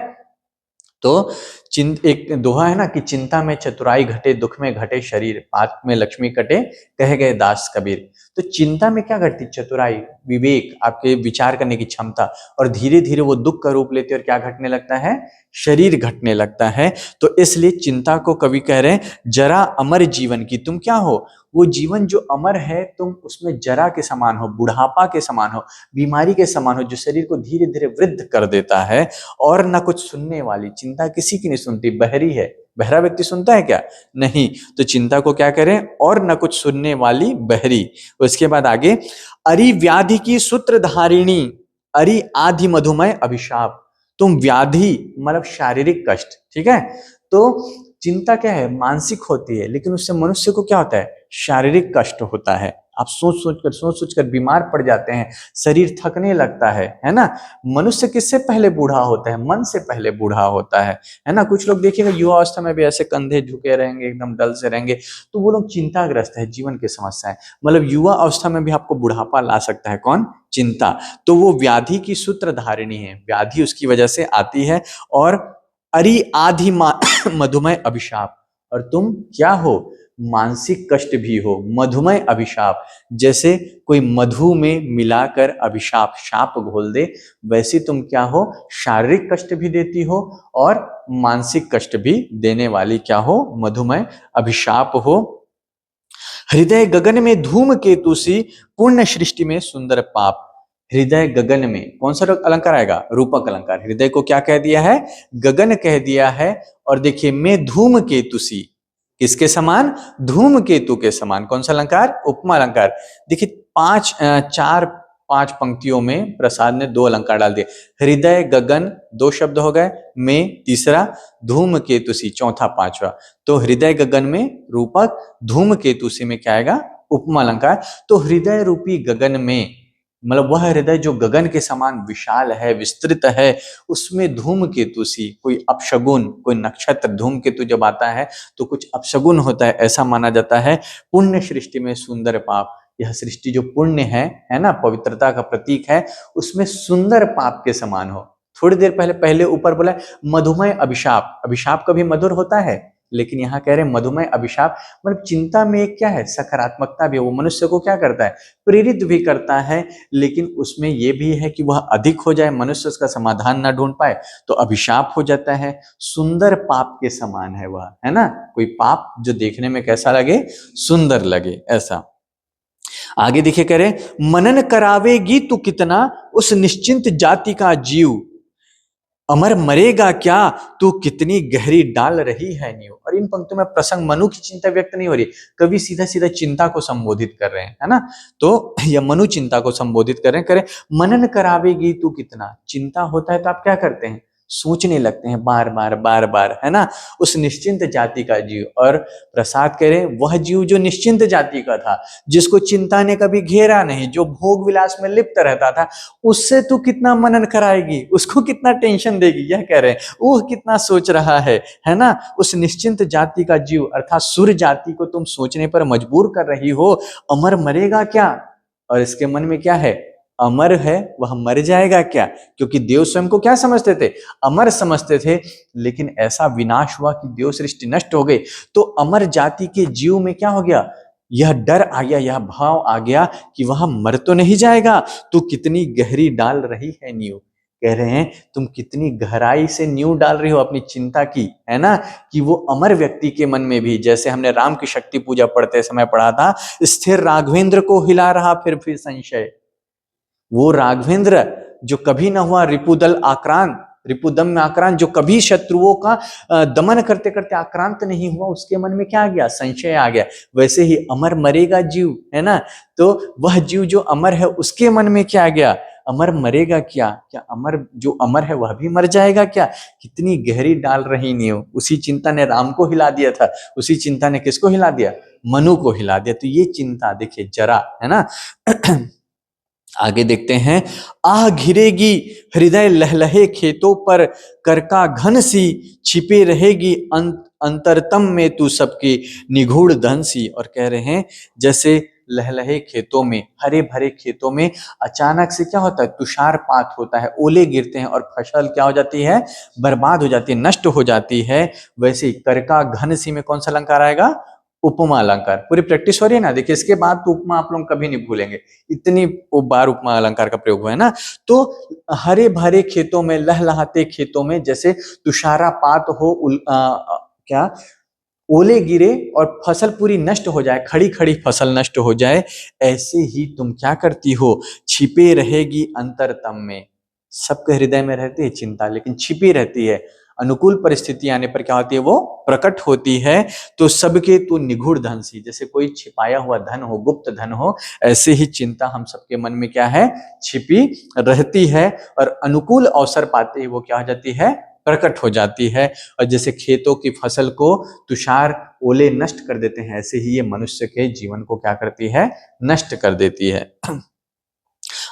तो एक दोहा है ना कि चिंता में चतुराई घटे, दुख में घटे शरीर, पाप में लक्ष्मी कटे, कह गए दास कबीर। तो चिंता में क्या करती, चतुराई, विवेक, आपके विचार करने की क्षमता, और धीरे धीरे वो दुख का रूप लेते और क्या घटने लगता है, शरीर घटने लगता है। तो इसलिए चिंता को कवि कह रहे हैं, जरा अमर जीवन की, तुम क्या हो, वो जीवन जो अमर है, तुम उसमें जरा के समान हो, बुढ़ापा के समान हो, बीमारी के समान हो, जो शरीर को धीरे धीरे वृद्ध कर देता है। और ना कुछ सुनने वाली, चिंता किसी की नहीं सुनती, बहरी है। बहरा व्यक्ति सुनता है क्या, नहीं। तो चिंता को क्या करें, और न कुछ सुनने वाली बहरी। उसके बाद आगे, अरि व्याधि की सूत्रधारिणी, अरि आधि मधुमय अभिशाप, तुम व्याधि मतलब शारीरिक कष्ट, ठीक है। तो चिंता क्या है, मानसिक होती है, लेकिन उससे मनुष्य को क्या होता है, शारीरिक कष्ट होता है। आप सोच सोच कर बीमार पड़ जाते हैं, शरीर थकने लगता है ना। मनुष्य किससे पहले बूढ़ा होता है, मन से पहले बूढ़ा होता है ना। कुछ लोग देखिएगा युवा अवस्था में भी ऐसे कंधे झुके रहेंगे, एकदम डल से रहेंगे, तो वो लोग चिंताग्रस्त है, जीवन की समस्या है। मतलब युवा अवस्था में भी आपको बुढ़ापा ला सकता है, कौन, चिंता। तो वो व्याधि की सूत्रधारिणी है, व्याधि उसकी वजह से आती है। और अरि आधि मधुमय अभिशाप, और तुम क्या हो, मानसिक कष्ट भी हो, मधुमय अभिशाप, जैसे कोई मधु में मिलाकर अभिशाप, शाप घोल दे, वैसे तुम क्या हो, शारीरिक कष्ट भी देती हो और मानसिक कष्ट भी देने वाली क्या हो, मधुमय अभिशाप हो। हृदय गगन में धूम केतु सी, पूर्ण सृष्टि में सुंदर पाप। हृदय गगन में, कौन सा अलंकार आएगा, रूपक अलंकार। हृदय को क्या कह दिया है, गगन कह दिया है। और देखिए, मैं धूम केतु सी, किसके समान, धूम केतु के समान। कौन सा अलंकार, उपमा अलंकार। देखिए चार पांच पंक्तियों में प्रसाद ने दो अलंकार डाल दिए। हृदय गगन दो शब्द हो गए, में तीसरा, धूम केतुसी चौथा, पांचवा। तो हृदय गगन में रूपक, धूम केतुसी में क्या आएगा, उपमा अलंकार। तो हृदय रूपी गगन में, मतलब वह हृदय जो गगन के समान विशाल है, विस्तृत है, उसमें धूम केतु सी, कोई अपशगुन, कोई नक्षत्र, धूम केतु जब आता है तो कुछ अपशगुन होता है, ऐसा माना जाता है। पुण्य सृष्टि में सुंदर पाप, यह सृष्टि जो पुण्य है ना, पवित्रता का प्रतीक है, उसमें सुंदर पाप के समान हो। थोड़ी देर पहले ऊपर बोला मधुमय अभिशाप, अभिशाप कभी मधुर होता है, लेकिन यहाँ कह रहे हैं मधुमय अभिशाप, मतलब चिंता में क्या है, सकारात्मकता भी है, वो मनुष्य को क्या करता है, प्रेरित भी करता है, लेकिन उसमें यह भी है कि वह अधिक हो जाए, मनुष्य उसका समाधान ना ढूंढ पाए तो अभिशाप हो जाता है। सुंदर पाप के समान है वह, है ना, कोई पाप जो देखने में कैसा लगे, सुंदर लगे, ऐसा। आगे देखिए, कह रहे मनन करावेगी तू कितना, उस निश्चिंत जाति का जीव, अमर मरेगा क्या, तू कितनी गहरी डाल रही है नींव। और इन पंक्तियों में प्रसंग मनु की चिंता व्यक्त नहीं हो रही, कवि सीधा सीधा चिंता को संबोधित कर रहे हैं, है ना। तो यह मनु चिंता को संबोधित कर रहे हैं, करे मनन करावेगी तू कितना। चिंता होता है तो आप क्या करते हैं, सोचने लगते हैं बार बार बार बार, है ना। उस निश्चिंत जाति का जीव, और प्रसाद कह रहे हैं वह जीव जो निश्चिंत जाति का था, जिसको चिंता ने कभी घेरा नहीं, जो भोग विलास में लिप्त रहता था, उससे तू कितना मनन कराएगी, उसको कितना टेंशन देगी, यह कह रहे हैं। वो कितना सोच रहा है ना। उस निश्चिंत जाति का जीव अर्थात सूर्य जाति को तुम सोचने पर मजबूर कर रही हो। अमर मरेगा क्या, और इसके मन में क्या है, अमर है वह मर जाएगा क्या। क्योंकि देव स्वयं को क्या समझते थे, अमर समझते थे। लेकिन ऐसा विनाश हुआ कि देव सृष्टि नष्ट हो गई, तो अमर जाति के जीव में क्या हो गया, यह डर आ गया, यह भाव आ गया कि वह मर तो नहीं जाएगा। तू कितनी गहरी डाल रही है नींव, कह रहे हैं तुम कितनी गहराई से नींव डाल रही हो अपनी चिंता की, है ना। कि वो अमर व्यक्ति के मन में भी, जैसे हमने राम की शक्ति पूजा पढ़ते समय पढ़ा था, स्थिर राघवेंद्र को हिला रहा फिर संशय। वो राघवेंद्र जो कभी ना हुआ रिपुदल आक्रांत, रिपुदम में आक्रांत, जो कभी शत्रुओं का दमन करते करते आक्रांत नहीं हुआ, उसके मन में क्या आ गया, संशय आ गया। वैसे ही अमर मरेगा जीव, है ना। तो वह जीव जो अमर है उसके मन में क्या आ गया, अमर मरेगा क्या, क्या अमर जो अमर है वह भी मर जाएगा क्या। कितनी गहरी डाल रही नींव। उसी चिंता ने राम को हिला दिया था, उसी चिंता ने किसको हिला दिया, मनु को हिला दिया। तो ये चिंता देखिए जरा, है ना। आगे देखते हैं, आह घिरेगी हृदय लहलहे खेतों पर, कर का घन सी छिपे रहेगी अंतरतम में तू सबके निगूढ़ धन सी। और कह रहे हैं जैसे लहलहे खेतों में, हरे भरे खेतों में अचानक से क्या होता है, तुषारपात होता है, ओले गिरते हैं और फसल क्या हो जाती है, बर्बाद हो जाती है, नष्ट हो जाती है। वैसे ही कर का घन सी में कौन सा अलंकार आएगा, उपमा अलंकार। पूरी प्रैक्टिस हो रही है ना, देखिए इसके बाद तो उपमा आप लोग कभी नहीं भूलेंगे, इतनी बार उपमा अलंकार का प्रयोग हुआ है ना। तो हरे भरे खेतों में, लहलहाते खेतों में जैसे तुषारापात हो, क्या ओले गिरे और फसल पूरी नष्ट हो जाए, खड़ी खड़ी फसल नष्ट हो जाए, ऐसे ही तुम क्या करती हो, छिपे रहेगी अंतरतम में। सबके हृदय में रहती है चिंता, लेकिन छिपी रहती है। अनुकूल परिस्थिति आने पर क्या होती है, वो प्रकट होती है। तो सबके तू निगूढ़ धन सी, जैसे कोई छिपाया हुआ धन हो, गुप्त धन हो, ऐसे ही चिंता हम सबके मन में क्या है, छिपी रहती है। और अनुकूल अवसर पाते ही वो क्या हो जाती है, प्रकट हो जाती है। और जैसे खेतों की फसल को तुषार ओले नष्ट कर देते हैं, ऐसे ही ये मनुष्य के जीवन को क्या करती है, नष्ट कर देती है।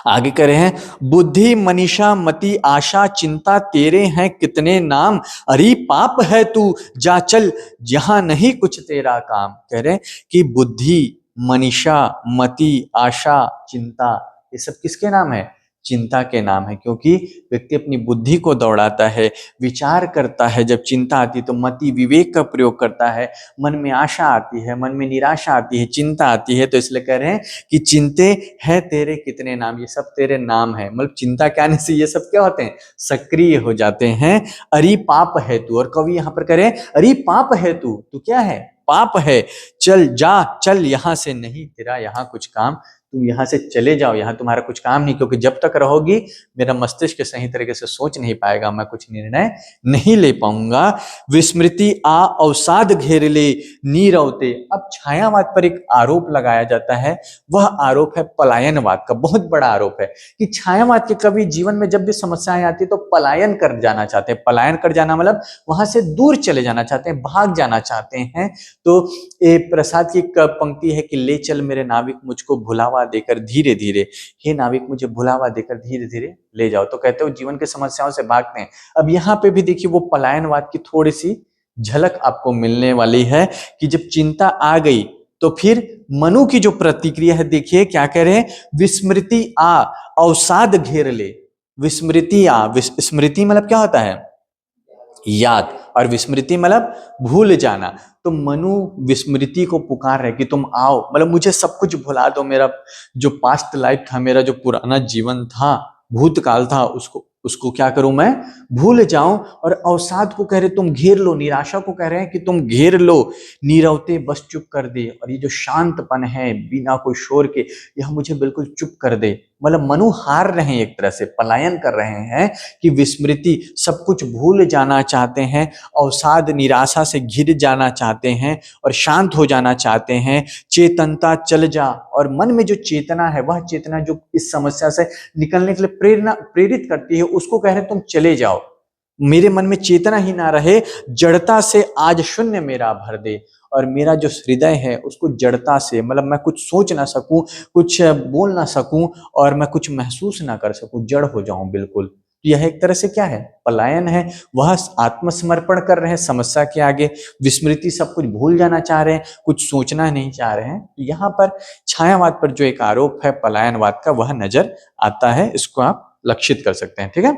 आगे करे हैं, बुद्धि मनीषा मति आशा चिंता तेरे हैं कितने नाम, अरे पाप है तू जा चल जहां नहीं कुछ तेरा काम। कह रहे हैं कि बुद्धि मनीषा मति आशा चिंता, ये सब किसके नाम है, चिंता के नाम है। क्योंकि व्यक्ति अपनी बुद्धि को दौड़ाता है, विचार करता है, जब चिंता आती है तो मति विवेक का प्रयोग करता है, मन में आशा आती है, मन में निराशा आती है, चिंता आती है। तो इसलिए कह रहे हैं कि चिंते है तेरे कितने नाम, ये सब तेरे नाम है। मतलब चिंता के आने से ये सब क्या होते हैं, सक्रिय हो जाते हैं। अरे पाप है तू, और कवि यहाँ पर कह रहे हैं अरे पाप है तू, तू क्या है, पाप है, चल जा चल यहां से नहीं तेरा यहाँ कुछ काम, तुम यहाँ से चले जाओ, यहाँ तुम्हारा कुछ काम नहीं। क्योंकि जब तक रहोगी मेरा मस्तिष्क सही तरीके से सोच नहीं पाएगा, मैं कुछ निर्णय नहीं ले पाऊंगा। विस्मृति आ अवसाद घेर ले नीरवते। अब छायावाद पर एक आरोप लगाया जाता है, वह आरोप है पलायनवाद का, बहुत बड़ा आरोप है कि छायावाद के कवि जीवन में जब भी समस्याएं आती है तो पलायन कर जाना चाहते हैं। पलायन कर जाना मतलब वहां से दूर चले जाना चाहते हैं, भाग जाना चाहते हैं। तो ये प्रसाद की एक पंक्ति है कि ले चल मेरे नाविक मुझको भुलावा देकर धीरे धीरे, हे नाविक मुझे भुलावा देकर धीरे धीरे ले जाओ। तो कहते हो जीवन के समस्याओं से भागते हैं। अब यहाँ पे भी देखिए वो पलायनवाद की थोड़ी सी झलक आपको मिलने वाली है कि जब चिंता आ गई तो फिर मनु की जो प्रतिक्रिया है, देखिए क्या कह रहे हैं, विस्मृति आ अवसाद घेर ले। विस्मृति आ, स्मृति मतलब क्या होता है, याद, और विस्मृति मतलब भूल जाना। तो मनु विस्मृति को पुकार रहे कि तुम आओ, मतलब मुझे सब कुछ भुला दो, मेरा जो पास्ट लाइफ था, मेरा जो पुराना जीवन था, भूतकाल था, उसको क्या करूं मैं, भूल जाऊं। और अवसाद को कह रहे तुम घेर लो, निराशा को कह रहे हैं कि तुम घेर लो, नीरवते बस चुप कर दे। और ये जो शांतपन है बिना कोई शोर के, यह मुझे बिल्कुल चुप कर दे। मतलब मनु हार रहे हैं, एक तरह से पलायन कर रहे हैं कि विस्मृति, सब कुछ भूल जाना चाहते हैं, अवसाद निराशा से घिर जाना चाहते हैं और शांत हो जाना चाहते हैं। चेतनता चल जा, और मन में जो चेतना है, वह चेतना जो इस समस्या से निकलने के लिए प्रेरित करती है, उसको कह रहे तुम चले जाओ, मेरे मन में चेतना ही ना रहे, जड़ता से आज शून्य मेरा भर दे। और मेरा जो हृदय है उसको जड़ता से, मतलब मैं कुछ सोच ना सकूं, कुछ बोल ना सकूं, और मैं कुछ महसूस ना कर सकूं, जड़ हो जाऊं बिल्कुल। यह एक तरह से क्या है, पलायन है। वह आत्मसमर्पण कर रहे हैं समस्या के आगे, विस्मृति, सब कुछ भूल जाना चाह रहे हैं, कुछ सोचना नहीं चाह रहे हैं। यहाँ पर छायावाद पर जो एक आरोप है पलायनवाद का, वह नजर आता है, इसको आप लक्षित कर सकते हैं। ठीक है,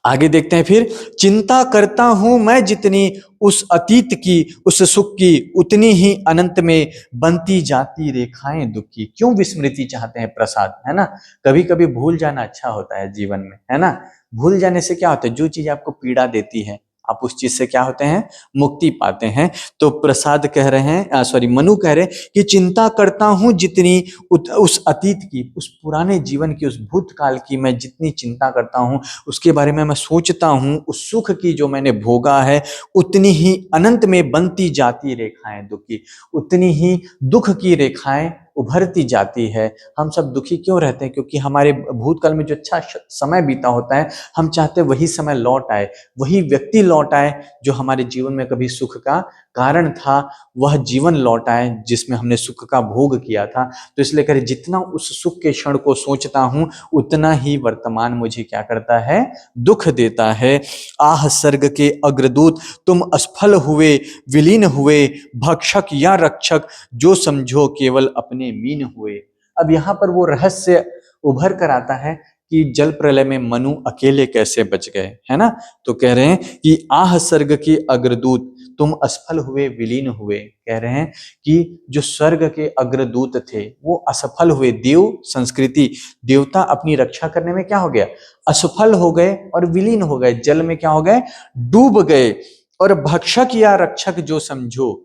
आगे देखते हैं फिर। चिंता करता हूं मैं जितनी उस अतीत की, उस सुख की, उतनी ही अनंत में बनती जाती रेखाएं दुख की। क्यों विस्मृति चाहते हैं प्रसाद, है ना? कभी कभी भूल जाना अच्छा होता है जीवन में, है ना? भूल जाने से क्या होता है, जो चीज आपको पीड़ा देती है, आप उस चीज से क्या होते हैं, मुक्ति पाते हैं। तो प्रसाद कह रहे हैं, सॉरी, मनु कह रहे हैं कि चिंता करता हूं जितनी उस अतीत की, उस पुराने जीवन की, उस भूतकाल की मैं जितनी चिंता करता हूं, उसके बारे में मैं सोचता हूं, उस सुख की जो मैंने भोगा है, उतनी ही अनंत में बनती जाती रेखाएं दुख की, उतनी ही दुख की रेखाएं उभरती जाती है। हम सब दुखी क्यों रहते हैं? क्योंकि हमारे भूतकाल में जो अच्छा समय बीता होता है, हम चाहते वही समय लौट आए, वही व्यक्ति लौट आए जो हमारे जीवन में कभी सुख का कारण था, वह जीवन लौट आए जिसमें हमने सुख का भोग किया था। तो इसलिए करें, जितना उस सुख के क्षण को सोचता हूं, उतना ही वर्तमान मुझे क्या करता है, दुख देता है। आह सर्ग के अग्रदूत तुम असफल हुए, विलीन हुए, भक्षक या रक्षक जो समझो केवल अपने मीन हुए। अब यहाँ पर वो रहस्य उभर कर आता है कि जल प्रलय में मनु अकेले कैसे बच गए, है ना? तो कह रहे हैं कि आह सर्ग के अग्रदूत तुम असफल हुए, विलीन हुए। कह रहे हैं कि जो स्वर्ग के अग्रदूत थे वो असफल हुए, देव संस्कृति, देवता अपनी रक्षा करने में क्या हो गया, असफल हो गए और विलीन हो गए, जल में क्या हो गए, डूब गए। और भक्षक या रक्षक जो समझो,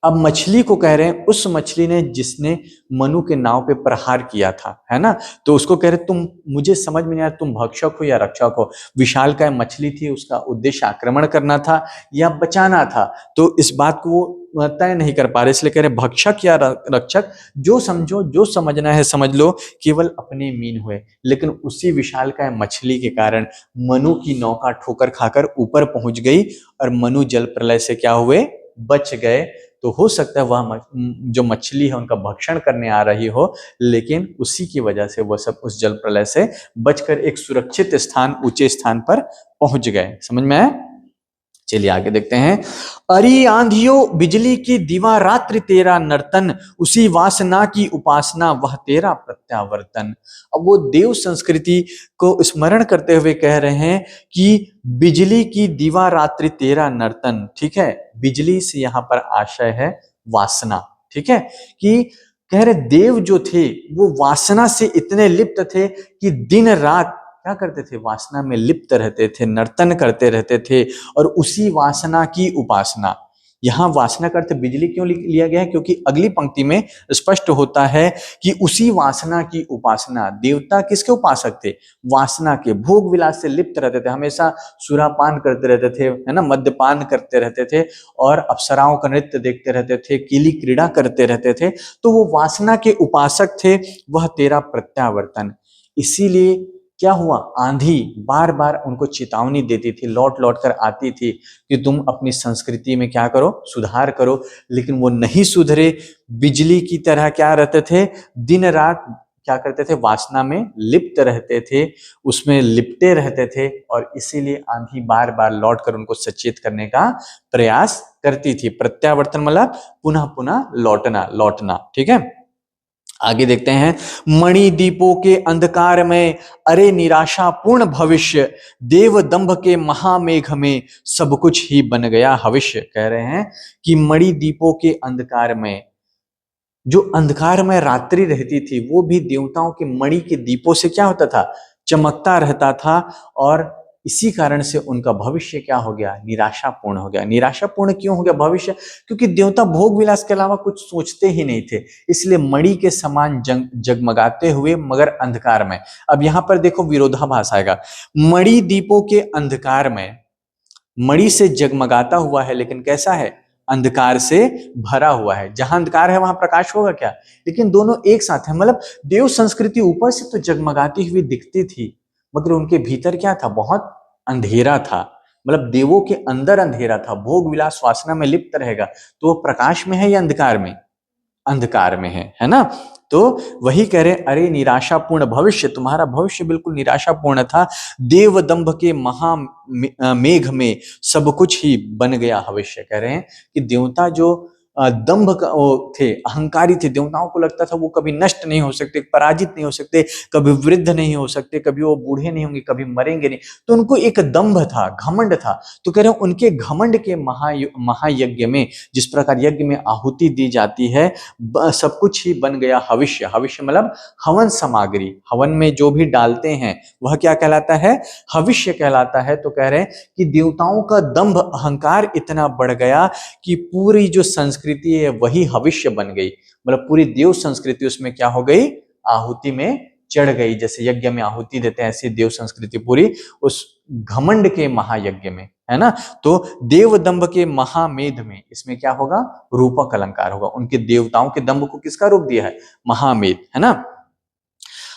अब मछली को कह रहे हैं, उस मछली ने जिसने मनु के नाव पे प्रहार किया था, है ना? तो उसको कह रहे तुम, मुझे समझ में नहीं आया तुम भक्षक हो या रक्षक हो। विशालकाय मछली थी, उसका उद्देश्य आक्रमण करना था या बचाना था, तो इस बात को वो तय नहीं कर पा रहे, इसलिए कह रहे भक्षक या रक्षक जो समझो, जो समझना है समझ लो, केवल अपने मीन हुए। लेकिन उसी विशालकाय मछली के कारण मनु की नौका ठोकर खाकर ऊपर पहुंच गई और मनु जल प्रलय से क्या हुए, बच गए। तो हो सकता है वह जो मछली है उनका भक्षण करने आ रही हो, लेकिन उसी की वजह से वह सब उस जल प्रलय से बचकर एक सुरक्षित स्थान, ऊंचे स्थान पर पहुंच गए। समझ में आया? चलिए आगे देखते हैं। अरी आंधियों बिजली की दीवा रात्रि तेरा नर्तन, उसी वासना की उपासना वह तेरा प्रत्यावर्तन। अब वो देव संस्कृति को स्मरण करते हुए कह रहे हैं कि बिजली की दीवा रात्रि तेरा नर्तन। ठीक है, बिजली से यहाँ पर आशय है वासना। ठीक है, कि कह रहे देव जो थे वो वासना से इतने लिप्त थे कि दिन रात क्या करते थे, वासना में लिप्त रहते थे, नर्तन करते रहते थे और उसी वासना की उपासना। यहां वासना का अर्थ बिजली क्यों लिया गया है? क्योंकि अगली पंक्ति में स्पष्ट होता है कि उसी वासना की उपासना। देवता किसके उपासक थे? वासना के, भोग विलास से लिप्त रहते थे, हमेशा सुरापान करते रहते थे, है ना, मद्यपान करते रहते थे और अप्सराओं का नृत्य देखते रहते थे, कीली क्रीड़ा करते रहते थे। तो वो वासना के उपासक थे, वह तेरा प्रत्यावर्तन। इसीलिए क्या हुआ, आंधी बार बार उनको चेतावनी देती थी, लौट लौट कर आती थी कि तुम अपनी संस्कृति में क्या करो, सुधार करो। लेकिन वो नहीं सुधरे, बिजली की तरह क्या रहते थे, दिन रात क्या करते थे, वासना में लिप्त रहते थे, उसमें लिपटे रहते थे। और इसीलिए आंधी बार बार लौट कर उनको सचेत करने का प्रयास करती थी। प्रत्यावर्तन मतलब पुनः पुनः लौटना, लौटना। ठीक है, आगे देखते हैं। मणि दीपों के अंधकार में अरे निराशा पूर्ण भविष्य, देव दंभ के महामेघ में सब कुछ ही बन गया हविष्य। कह रहे हैं कि मणि दीपों के अंधकार में, जो अंधकार में रात्रि रहती थी, वो भी देवताओं के मणि के दीपों से क्या होता था, चमकता रहता था। और इसी कारण से उनका भविष्य क्या हो गया, निराशापूर्ण हो गया। निराशापूर्ण क्यों हो गया भविष्य? क्योंकि देवता भोग विलास के अलावा कुछ सोचते ही नहीं थे, इसलिए मणि के समान जगमगाते हुए मगर अंधकार में। अब यहां पर देखो विरोधाभास आएगा, मणि दीपों के अंधकार में, मणि से जगमगाता हुआ है लेकिन कैसा है, अंधकार से भरा हुआ है। जहां अंधकार है वहां प्रकाश होगा क्या? लेकिन दोनों एक साथ है। मतलब देव संस्कृति ऊपर से तो जगमगाती हुई दिखती थी, मगर उनके भीतर क्या था, बहुत अंधेरा था। मतलब देवों के अंदर अंधेरा था। भोग विलास वासना में लिप्त रहेगा तो वो प्रकाश में है या अंधकार में? अंधकार में है ना। तो वही कह रहे, अरे निराशापूर्ण भविष्य, तुम्हारा भविष्य बिल्कुल निराशापूर्ण था। देवदंभ के महा मेघ में सब कुछ ही बन गया भविष्य। कह रहे हैं कि देवता जो दंभ थे, अहंकारी थे, देवताओं को लगता था वो कभी नष्ट नहीं हो सकते, पराजित नहीं हो सकते, कभी वृद्ध नहीं हो सकते, कभी वो बूढ़े नहीं होंगे, कभी मरेंगे नहीं। तो उनको एक दंभ था, घमंड था। तो कह रहे हैं उनके घमंड के महायज्ञ में, जिस प्रकार यज्ञ में आहुति दी जाती है, सब कुछ ही बन गया हविष्य। हविष्य मतलब हवन सामग्री, हवन में जो भी डालते हैं वह क्या कहलाता है, हविष्य कहलाता है। तो कह रहे हैं कि देवताओं का दंभ अहंकार इतना बढ़ गया कि पूरी जो संस्कृति है वही हविष्य बन गई। मतलब पूरी देव संस्कृति उसमें क्या हो गई, आहुति में चढ़ गई। जैसे यज्ञ में आहुति देते हैं ऐसी देव संस्कृति पूरी उस घमंड के महायज्ञ में, है ना। तो देवदंभ के महामेध में, इसमें क्या होगा, रूपक अलंकार होगा। उनके देवताओं के दंभ को किसका रूप दिया है, महामेध, है ना।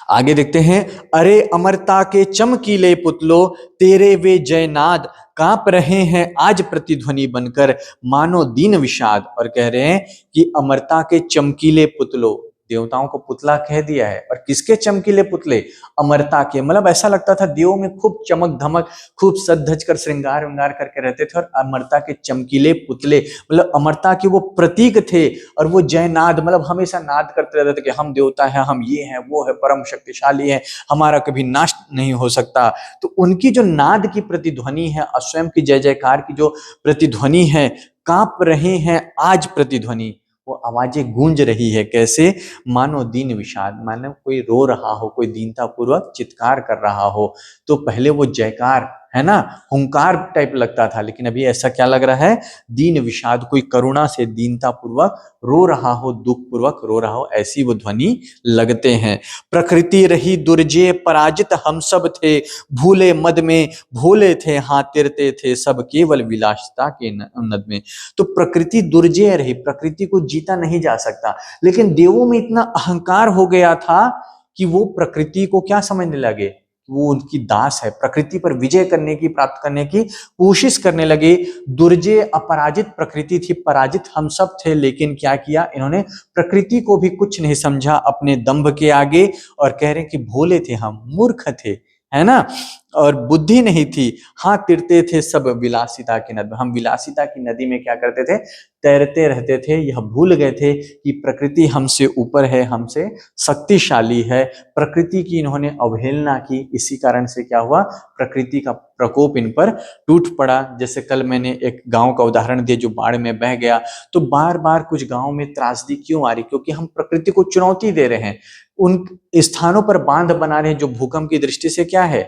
आगे देखते हैं, अरे अमरता के चमकीले पुतलो, तेरे वे जयनाद कांप रहे हैं आज प्रतिध्वनि बनकर, मानो दीन विषाद। और कह रहे हैं कि अमरता के चमकीले पुतलो, देवताओं को पुतला कह दिया है। और किसके चमकीले पुतले, अमरता के। मतलब ऐसा लगता था देवों में खूब चमक धमक, खूब सज धज कर श्रृंगार विंगार करके रहते थे। और अमरता के चमकीले पुतले मतलब अमरता के वो प्रतीक थे। और वो जयनाद मतलब हमेशा नाद करते रहते थे कि हम देवता है, हम ये हैं, वो है, परम शक्तिशाली है, हमारा कभी नाश नहीं हो सकता। तो उनकी जो नाद की प्रतिध्वनि है, स्वयं की जय जयकार की जो प्रतिध्वनि है, कांप रहे हैं आज प्रतिध्वनि, वो आवाजें गूंज रही है। कैसे, मानो दीन विषाद, मानो कोई रो रहा हो, कोई दीनता पूर्वक चित्कार कर रहा हो। तो पहले वो जयकार, है ना, हुंकार टाइप लगता था, लेकिन अभी ऐसा क्या लग रहा है, दीन विषाद, कोई करुणा से दीनता पूर्वक रो रहा हो, दुख पूर्वक रो रहा हो, ऐसी वो ध्वनि लगते हैं। प्रकृति रही दुर्जय पराजित हम सब थे, भूले मद में भोले थे, हाँ तिरते थे सब केवल विलासिता के नद में। तो प्रकृति दुर्जय रही, प्रकृति को जीता नहीं जा सकता। लेकिन देवों में इतना अहंकार हो गया था कि वो प्रकृति को क्या समझने लगे, वो उनकी दास है, प्रकृति पर विजय करने की, प्राप्त करने की कोशिश करने लगे। दुर्जय अपराजित प्रकृति थी, पराजित हम सब थे, लेकिन क्या किया इन्होंने, प्रकृति को भी कुछ नहीं समझा अपने दंभ के आगे। और कह रहे हैं कि भोले थे हम, मूर्ख थे, है ना, और बुद्धि नहीं थी, हाँ तिरते थे सब विलासिता की नदी में। हम विलासिता की नदी में क्या करते थे, तैरते रहते थे। यह भूल गए थे कि प्रकृति हमसे ऊपर है, हमसे शक्तिशाली है। प्रकृति की इन्होंने अवहेलना की, इसी कारण से क्या हुआ, प्रकृति का प्रकोप इन पर टूट पड़ा। जैसे कल मैंने एक गांव का उदाहरण दिया जो बाढ़ में बह गया। तो बार बार कुछ गांवों में त्रासदी क्यों आ रही, क्योंकि हम प्रकृति को चुनौती दे रहे हैं। उन स्थानों पर बांध बना रहे हैं जो भूकंप की दृष्टि से क्या है,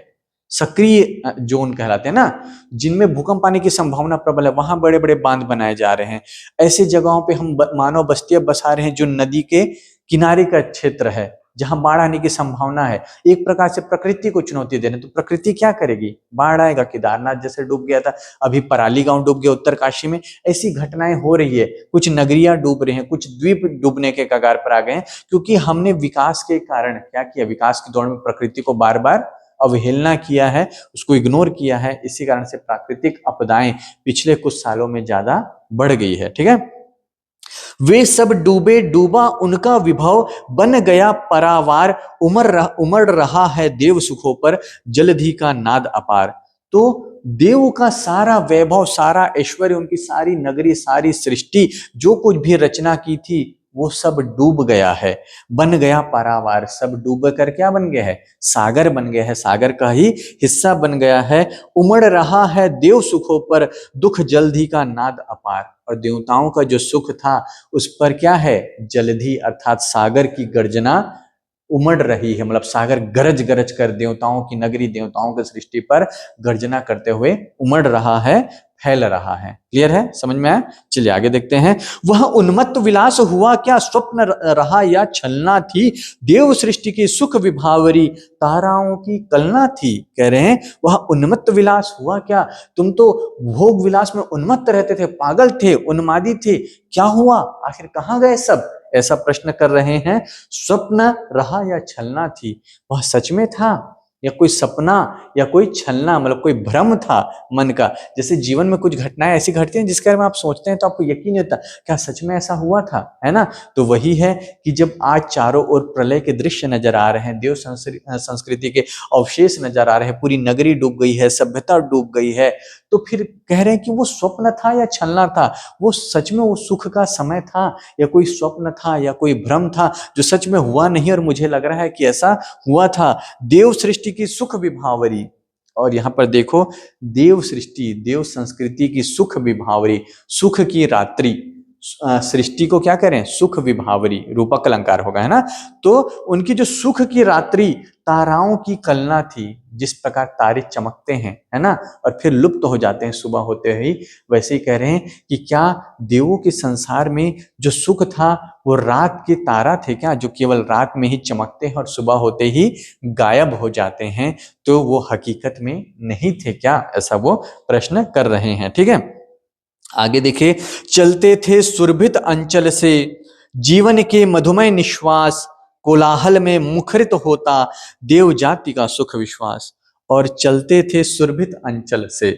सक्रिय जोन कहलाते हैं ना, जिनमें भूकंप आने की संभावना प्रबल है, वहां बड़े बड़े बांध बनाए जा रहे हैं। ऐसे जगहों पे हम मानव बस्तियां बसा रहे हैं जो नदी के किनारे का क्षेत्र है, जहां बाढ़ आने की संभावना है। एक प्रकार से प्रकृति को चुनौती दे रहे हैं। तो प्रकृति क्या करेगी, बाढ़ आएगा, केदारनाथ जैसे डूब गया था, अभी पराली गांव डूब गया उत्तरकाशी में। ऐसी घटनाएं हो रही है, कुछ नगरियां डूब रही हैं, कुछ द्वीप डूबने के कगार पर आ गए हैं, क्योंकि हमने विकास के कारण क्या किया, विकास की दौड़ में प्रकृति को बार बार अवहेलना किया है, उसको इग्नोर किया है। इसी कारण से प्राकृतिक आपदाएं पिछले कुछ सालों में ज्यादा बढ़ गई है। ठीक है, वे सब डूबे, डूबा उनका विभव, बन गया परावार, उमड़ रहा है देव सुखों पर, जलधि का नाद अपार। तो देव का सारा वैभव, सारा ऐश्वर्य, उनकी सारी नगरी, सारी सृष्टि, जो कुछ भी रचना की थी, वो सब डूब गया है, बन गया पारावार। सब डूब कर क्या बन गया है, सागर बन गया है, सागर का ही हिस्सा बन गया है। उमड़ रहा है देव सुखों पर, दुख जलधि का नाद अपार। और देवताओं का जो सुख था उस पर क्या है, जलधि अर्थात सागर की गर्जना उमड़ रही है, मतलब सागर गरज गरज कर देवताओं की नगरी, देवताओं की सृष्टि पर गर्जना करते हुए उमड़ रहा है, फैल रहा है। क्लियर है, समझ में आया? चलिए आगे देखते हैं। वह उन्मत्त विलास हुआ क्या, स्वप्न रहा या छलना थी, देव सृष्टि की सुख विभावरी ताराओं की कलना थी। कह रहे हैं वह उन्मत्त विलास हुआ क्या, तुम तो भोग विलास में उन्मत्त रहते थे, पागल थे, उन्मादी थे, क्या हुआ, आखिर कहाँ गए सब, ऐसा प्रश्न कर रहे हैं। स्वप्न रहा या छलना थी, वह सच में था या कोई सपना या कोई छलना, मतलब कोई भ्रम था मन का। जैसे जीवन में कुछ घटनाएं ऐसी घटती हैं जिसके बारे में आप सोचते हैं तो आपको यकीन नहीं होता क्या सच में ऐसा हुआ था, है ना। तो वही है कि जब आज चारों ओर प्रलय के दृश्य नजर आ रहे हैं, देव संस्कृति के अवशेष नजर आ रहे हैं, पूरी नगरी डूब गई है, सभ्यता डूब गई है, तो फिर कह रहे हैं कि वो स्वप्न था या छलना था, वो सच में वो सुख का समय था या कोई स्वप्न था या कोई भ्रम था जो सच में हुआ नहीं और मुझे लग रहा है कि ऐसा हुआ था। देव सृष्टि की सुख विभावरी, और यहां पर देखो देव सृष्टि, देव संस्कृति की सुख विभावरी, सुख की रात्रि, सृष्टि को क्या करें, सुख विभावरी, रूपक अलंकार होगा, है ना। तो उनकी जो सुख की रात्रि ताराओं की कलना थी, जिस प्रकार तारे चमकते हैं, है ना, और फिर लुप्त हो जाते हैं सुबह होते ही, वैसे ही कह रहे हैं कि क्या देवों के संसार में जो सुख था वो रात के तारा थे क्या, जो केवल रात में ही चमकते हैं और सुबह होते ही गायब हो जाते हैं, तो वो हकीकत में नहीं थे क्या, ऐसा वो प्रश्न कर रहे हैं। ठीक है, आगे देखिए। चलते थे सुरभित अंचल से, जीवन के मधुमय निश्वास, कोलाहल में मुखरित होता देव जाति का सुख विश्वास। और चलते थे सुरभित अंचल से,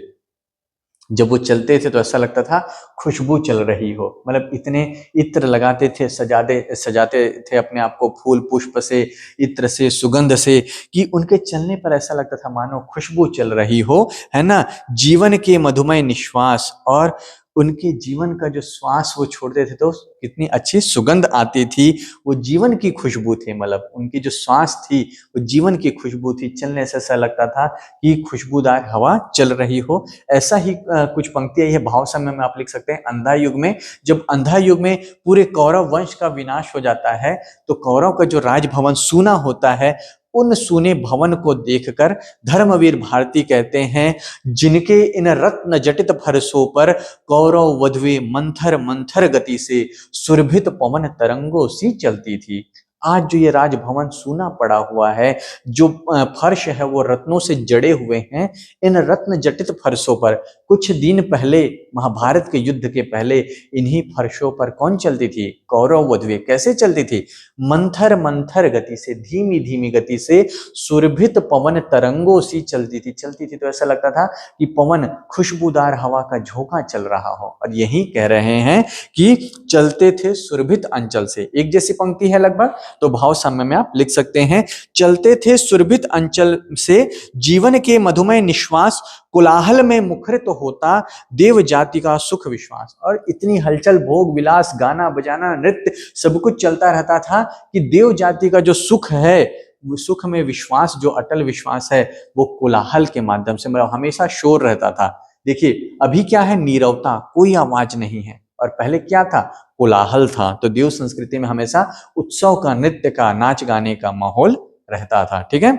जब वो चलते थे तो ऐसा लगता था खुशबू चल रही हो, मतलब इतने इत्र लगाते थे, सजाते थे अपने आप को फूल पुष्प से, इत्र से, सुगंध से, कि उनके चलने पर ऐसा लगता था मानो खुशबू चल रही हो, है ना। जीवन के मधुमय निश्वास, और उनके जीवन का जो श्वास वो छोड़ते थे तो कितनी अच्छी सुगंध आती थी, वो जीवन की खुशबू थी, मतलब उनकी जो श्वास थी वो जीवन की खुशबू थी, चलने से ऐसा लगता था कि खुशबूदार हवा चल रही हो। ऐसा ही कुछ पंक्तियां ये भाव समय में आप लिख सकते हैं। अंधा युग में, जब अंधा युग में पूरे कौरव वंश का विनाश हो जाता है, तो कौरव का जो राजभवन सूना होता है, उन सूने भवन को देखकर धर्मवीर भारती कहते हैं, जिनके इन रत्न जटित फरसों पर कौरव वधुए मंथर मंथर गति से सुरभित पवन तरंगों सी चलती थी। आज जो ये राजभवन सूना पड़ा हुआ है, जो फर्श है वो रत्नों से जड़े हुए हैं, इन रत्न जटित फर्शों पर कुछ दिन पहले, महाभारत के युद्ध के पहले, इन्हीं फर्शों पर कौन चलती थी, कौरव वधुए। कैसे चलती थी, मंथर मंथर गति से, धीमी धीमी गति से, सुरभित पवन तरंगों सी चलती थी। चलती थी तो ऐसा लगता था कि पवन खुशबूदार हवा का झोंका चल रहा हो। और यही कह रहे हैं कि चलते थे सुरभित अंचल से, एक जैसी पंक्ति है लगभग, तो भाव साम्य में आप लिख सकते हैं, चलते थे सुरभित अंचल से, जीवन के मधुमय निश्वास, कोलाहल में मुखरित होता देव जाति का सुख विश्वास। और इतनी हलचल, भोग विलास, गाना बजाना, नृत्य, सब कुछ चलता रहता था कि देव जाति का जो सुख है, वो सुख में विश्वास, जो अटल विश्वास है, वो कोलाहल के माध्यम से, मतलब हमेशा शोर रहता था। देखिए अभी क्या है, नीरवता, कोई आवाज नहीं है, और पहले क्या था, कोलाहल था। तो देव संस्कृति में हमेशा उत्सव का, नृत्य का, नाच गाने का माहौल रहता था। ठीक है,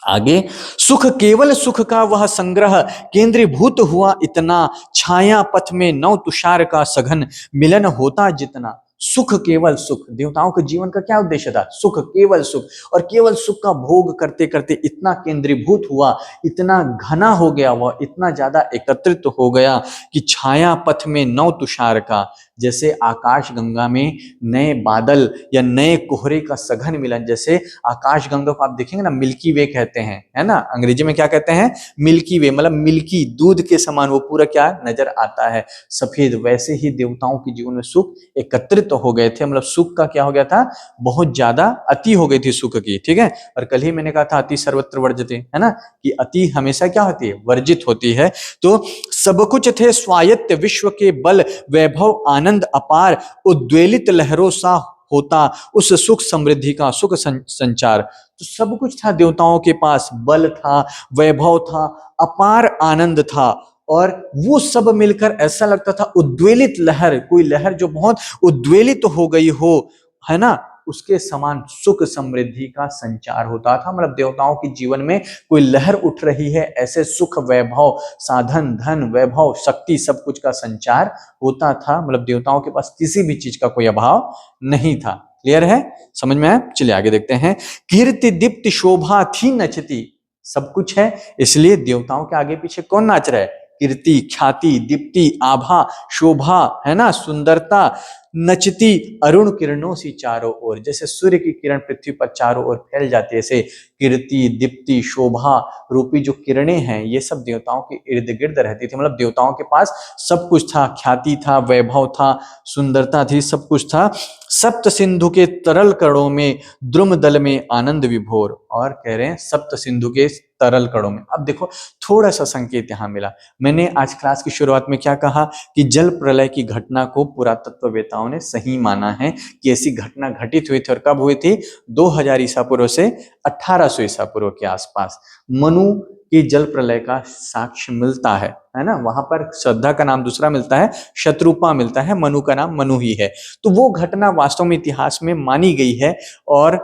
आगे। सुख केवल सुख का वह संग्रह, केंद्रीभूत हुआ इतना, छाया पथ में नव तुषार का सघन, मिलन होता जितना। सुख केवल सुख, देवताओं के जीवन का क्या उद्देश्य था, सुख, केवल सुख, और केवल सुख का भोग करते करते इतना केंद्रीभूत हुआ, इतना घना हो गया, वह इतना ज्यादा एकत्रित हो गया कि छाया पथ में नव तुषार का, जैसे आकाश गंगा में नए बादल या नए कोहरे का सघन मिलन। जैसे आकाश गंगा को आप देखेंगे ना, मिल्की वे कहते हैं, है ना, अंग्रेजी में क्या कहते हैं, मिल्की वे, मतलब मिल्की, दूध के समान वो पूरा क्या नजर आता है, सफेद। वैसे ही देवताओं के जीवन में सुख एकत्रित हो गए थे, मतलब सुख का क्या हो गया था, बहुत ज्यादा अति हो गई थी सुख की। ठीक है, और कल ही मैंने कहा था अति सर्वत्र वर्जते, है ना, कि अति हमेशा क्या होती है, वर्जित होती है। तो सब कुछ थे स्वायत्त विश्व के बल, वैभव आनंद अपार, उद्वेलित लहरों सा होता उस सुख समृद्धि का सुख संचार। तो सब कुछ था देवताओं के पास, बल था, वैभव था, अपार आनंद था, और वो सब मिलकर ऐसा लगता था उद्वेलित लहर, कोई लहर जो बहुत उद्वेलित हो गई हो, है ना, उसके समान सुख समृद्धि का संचार होता था। मतलब देवताओं के जीवन में कोई लहर उठ रही है, ऐसे सुख वैभव साधन धन वैभव शक्ति सब कुछ का संचार होता था। मतलब देवताओं के पास किसी भी चीज का कोई अभाव नहीं था। क्लियर है, समझ में आया? चलिए आगे देखते हैं। कीर्ति दीप्ति शोभा थी नचती, सब कुछ है इसलिए देवताओं के आगे पीछे कौन नाच रहा है? कीर्ति ख्याति दीप्ति आभा शोभा, है ना, सुंदरता, नचती अरुण किरणों सी चारों ओर, जैसे सूर्य की किरण पृथ्वी पर चारों ओर फैल जाती है, ऐसे कीर्ति दीप्ति शोभा रूपी जो किरणें हैं ये सब देवताओं के इर्द गिर्द रहती थी। मतलब देवताओं के पास सब कुछ था, ख्याति था, वैभव था, सुंदरता थी, सब कुछ था। सप्त सिंधु के तरल कणों में द्रुम दल में आनंद विभोर, और कह रहे हैं सप्त सिंधु के तरल कणों में। अब देखो थोड़ा सा संकेत यहां मिला। मैंने आज क्लास की शुरुआत में क्या कहा कि जल प्रलय की घटना को पुरातत्ववेताओं ने सही माना है कि ऐसी घटना घटित हुई थी। और कब हुई थी? 2000 ईसा पूर्व से 1800 ईसा पूर्व के आसपास मनु की जल प्रलय का साक्ष्य मिलता है ना। वहां पर श्रद्धा का नाम दूसरा मिलता है, शत्रुपा मिलता है, मनु का नाम मनु ही है। तो वो घटना वास्तव में इतिहास में मानी गई है। और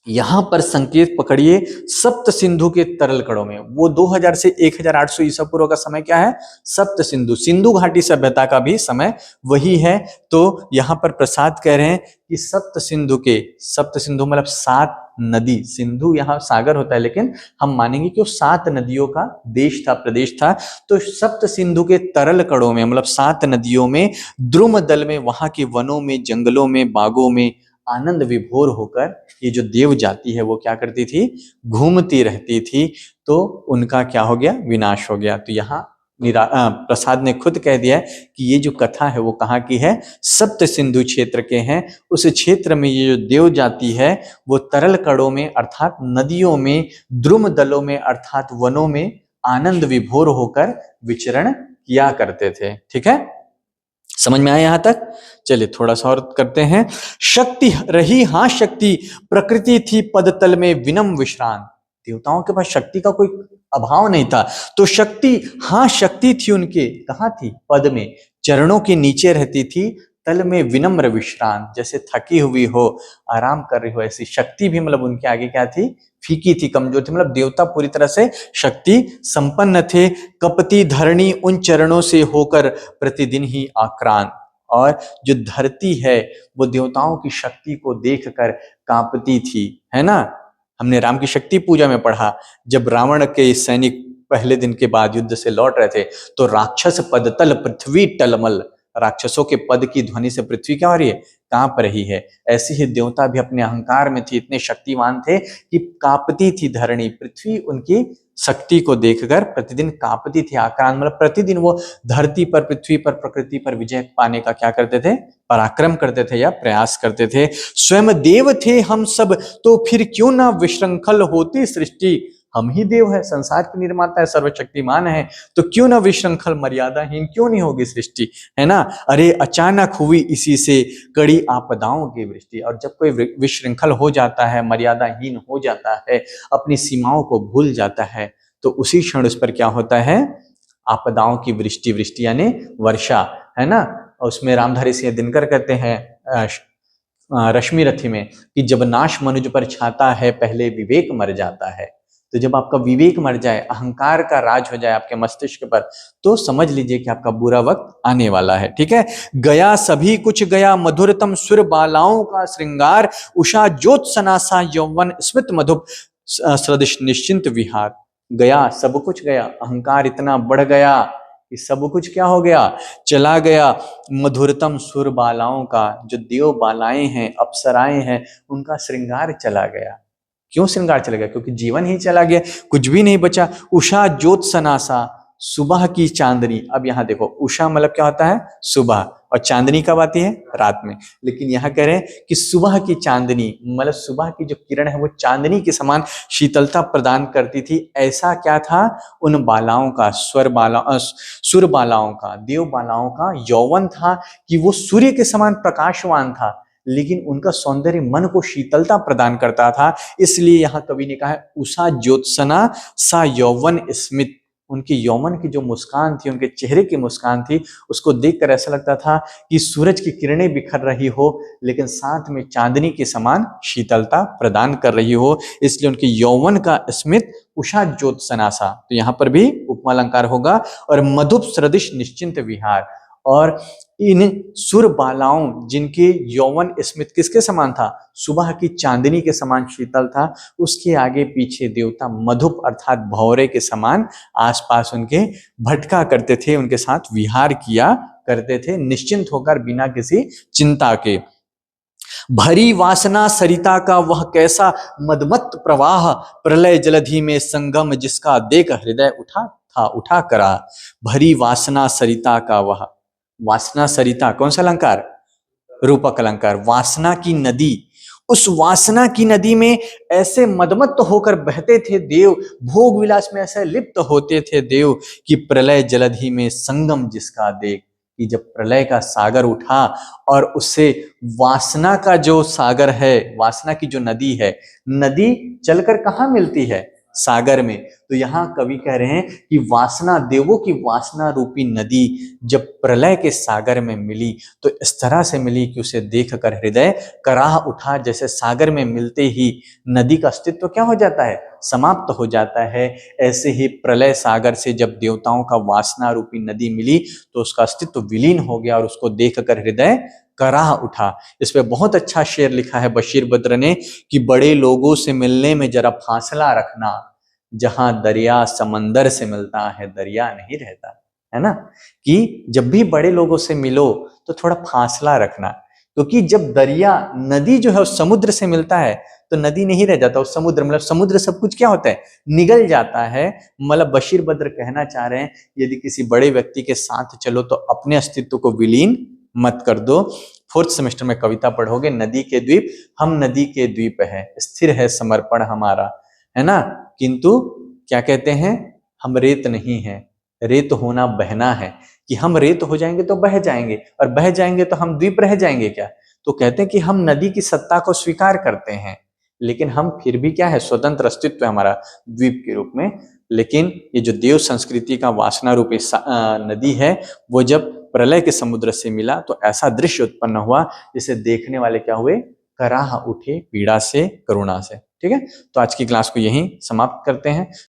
यहां पर संकेत पकड़िए सप्त सिंधु के तरल कणों में। वो 2000 से 1800 ईसा पूर्व का समय क्या है? सप्त सिंधु, सिंधु घाटी सभ्यता का भी समय वही है। तो यहां पर प्रसाद कह रहे हैं कि सप्त सिंधु मतलब 7 नदी, सिंधु यहाँ सागर होता है लेकिन हम मानेंगे कि वो 7 नदियों का देश था, प्रदेश था। तो सप्त सिंधु के तरल कणों में मतलब 7 नदियों में द्रुम दल में, वहां के वनों में, जंगलों में, बागों में आनंद विभोर होकर ये जो देव जाति है वो क्या करती थी? घूमती रहती थी। तो उनका क्या हो गया? विनाश हो गया। तो यहाँ प्रसाद ने खुद कह दिया है कि ये जो कथा है वो कहाँ की है? सप्त सिंधु क्षेत्र के हैं। उस क्षेत्र में ये जो देव जाति है वो तरल कणों में अर्थात नदियों में, द्रुम दलों में अर्थात वनों में आनंद विभोर होकर विचरण किया करते थे। ठीक है, समझ में आया यहां तक? चलिए थोड़ा सा और करते हैं। शक्ति रही हाँ शक्ति, प्रकृति थी पदतल में विनम विश्रांत। देवताओं के पास शक्ति का कोई अभाव नहीं था। तो शक्ति, हाँ शक्ति थी उनके, कहाँ थी? पद में, चरणों के नीचे रहती थी, तल में विनम्र विश्रांत, जैसे थकी हुई हो, आराम कर रही हो, ऐसी शक्ति भी मतलब उनके आगे क्या थी? फीकी थी, कमजोर थी। मतलब देवता पूरी तरह से शक्ति संपन्न थे। कपती धरणी उन चरणों से होकर प्रतिदिन ही आक्रांत, और जो धरती है वो देवताओं की शक्ति को देखकर कांपती थी, है ना। हमने राम की शक्ति पूजा में पढ़ा, जब रावण के सैनिक पहले दिन के बाद युद्ध से लौट रहे थे तो राक्षस पदतल पृथ्वी टलमल, राक्षसों के पद की ध्वनि से पृथ्वी क्या हो रही है? कांप रही है। ऐसे ही देवता भी अपने अहंकार में थे, इतने शक्तिमान थे कि कांपती थी धरणी, पृथ्वी उनकी शक्ति को देखकर प्रतिदिन कांपती थी, आक्रांत। मतलब प्रतिदिन वो धरती पर, पृथ्वी पर, प्रकृति पर विजय पाने का क्या करते थे? पराक्रम करते थे या प्रयास करते थे। स्वयं देव थे हम सब तो फिर क्यों ना विशृंखल होती सृष्टि। हम ही देव है, संसार के निर्माता है, सर्वशक्तिमान है, तो क्यों ना विशृंखल, मर्यादाहीन क्यों नहीं होगी सृष्टि, है ना। अरे अचानक हुई इसी से कड़ी आपदाओं की वृष्टि। और जब कोई विशृंखल हो जाता है, मर्यादाहीन हो जाता है, अपनी सीमाओं को भूल जाता है, तो उसी क्षण उस पर क्या होता है? आपदाओं की वृष्टि, वृष्टि यानी वर्षा, है ना। और उसमें रामधारी सिंह दिनकर कहते हैं रश्मि रथी में कि जब नाश मनुज पर छाता है पहले विवेक मर जाता है। तो जब आपका विवेक मर जाए, अहंकार का राज हो जाए आपके मस्तिष्क पर, तो समझ लीजिए कि आपका बुरा वक्त आने वाला है। ठीक है, गया सभी कुछ गया, मधुरतम सुर बालाओं का श्रृंगार, उषा ज्योत्सना सा यौवन स्मित मधुप सदृश निश्चिंत विहार। गया, सब कुछ गया, अहंकार इतना बढ़ गया कि सब कुछ क्या हो गया? चला गया। मधुरतम सुर बालाओं का, जो देव बालाएं हैं, अप्सराएं हैं, उनका श्रृंगार चला गया। क्यों श्रृंगार चला गया? क्योंकि जीवन ही चला गया, कुछ भी नहीं बचा। उषा ज्योत्सना सा, सुबह की चांदनी। अब यहाँ देखो, उषा मतलब क्या होता है? सुबह, और चांदनी कब आती है? रात में। लेकिन यहाँ कह रहे हैं कि सुबह की चांदनी, मतलब सुबह की जो किरण है वो चांदनी के समान शीतलता प्रदान करती थी। ऐसा क्या था उन बालाओं का? सुर बालाओं का, देव बालाओं का यौवन था कि वो सूर्य के समान प्रकाशवान था, लेकिन उनका सौंदर्य मन को शीतलता प्रदान करता था। इसलिए यहाँ कवि ने कहा है उषा ज्योत्सना सा यौवन स्मित, उनकी यौवन की जो मुस्कान थी, उनके चेहरे की मुस्कान थी, उसको देखकर ऐसा लगता था कि सूरज की किरणें बिखर रही हो, लेकिन साथ में चांदनी के समान शीतलता प्रदान कर रही हो। इसलिए उनकी यौवन का स्मित उषा ज्योत सनासा, तो यहाँ पर भी उपमा अलंकार होगा। और मधुप सदृश निश्चिंत विहार, और इन सुर बालाओं जिनके यौवन स्मित किसके समान था, सुबह की चांदनी के समान शीतल था, उसके आगे पीछे देवता मधुप अर्थात भौरे के समान आसपास उनके भटका करते थे, उनके साथ विहार किया करते थे, निश्चिंत होकर बिना किसी चिंता के। भरी वासना सरिता का वह कैसा मदमत्त प्रवाह, प्रलय जलधि में संगम जिसका देख हृदय उठा करा। भरी वासना सरिता का वह, वासना सरिता कौन सा अलंकार, रूपक अलंकार। वासना की नदी, उस वासना की नदी में ऐसे मदमत्त होकर बहते थे देव, भोग विलास में ऐसे लिप्त होते थे देव कि प्रलय जलधि में संगम जिसका देख, कि जब प्रलय का सागर उठा और उससे वासना का जो सागर है, वासना की जो नदी है, नदी चलकर कहाँ मिलती है, सागर में। तो यहाँ कवि कह रहे हैं कि वासना, देवों की वासना रूपी नदी जब प्रलय के सागर में मिली तो इस तरह से मिली कि उसे देखकर हृदय कराह उठा। जैसे सागर में मिलते ही नदी का अस्तित्व क्या हो जाता है, समाप्त हो जाता है, ऐसे ही प्रलय सागर से जब देवताओं का वासना रूपी नदी मिली तो उसका अस्तित्व विलीन हो गया और उसको देखकर हृदय कराह उठा। इस पे बहुत अच्छा शेर लिखा है बशीर बद्र ने कि बड़े लोगों से मिलने में जरा फासला रखना, जहां दरिया समंदर से मिलता है दरिया नहीं रहता, है ना। कि जब भी बड़े लोगों से मिलो तो थोड़ा फासला रखना, क्योंकि जब दरिया, नदी जो है उस समुद्र से मिलता है तो नदी नहीं रह जाता, उस समुद्र, मतलब समुद्र सब कुछ क्या होता है, निगल जाता है। मतलब बशीर बद्र कहना चाह रहे हैं यदि किसी बड़े व्यक्ति के साथ चलो तो अपने अस्तित्व को विलीन मत कर दो। फोर्थ सेमेस्टर में कविता पढ़ोगे, नदी के द्वीप, हम नदी के द्वीप है, स्थिर है समर्पण हमारा, है ना, किंतु क्या कहते हैं, हम रेत नहीं है, रेत होना बहना है, कि हम रेत हो जाएंगे तो बह जाएंगे, और बह जाएंगे तो हम द्वीप रह जाएंगे क्या। तो कहते हैं कि हम नदी की सत्ता को स्वीकार करते हैं, लेकिन हम फिर भी क्या है, स्वतंत्र अस्तित्व है हमारा द्वीप के रूप में। लेकिन ये जो देव संस्कृति का वासना रूपी नदी है, वो जब प्रलय के समुद्र से मिला तो ऐसा दृश्य उत्पन्न हुआ जिसे देखने वाले क्या हुए, कराह उठे पीड़ा से, करुणा से। ठीक है, तो आज की क्लास को यहीं समाप्त करते हैं।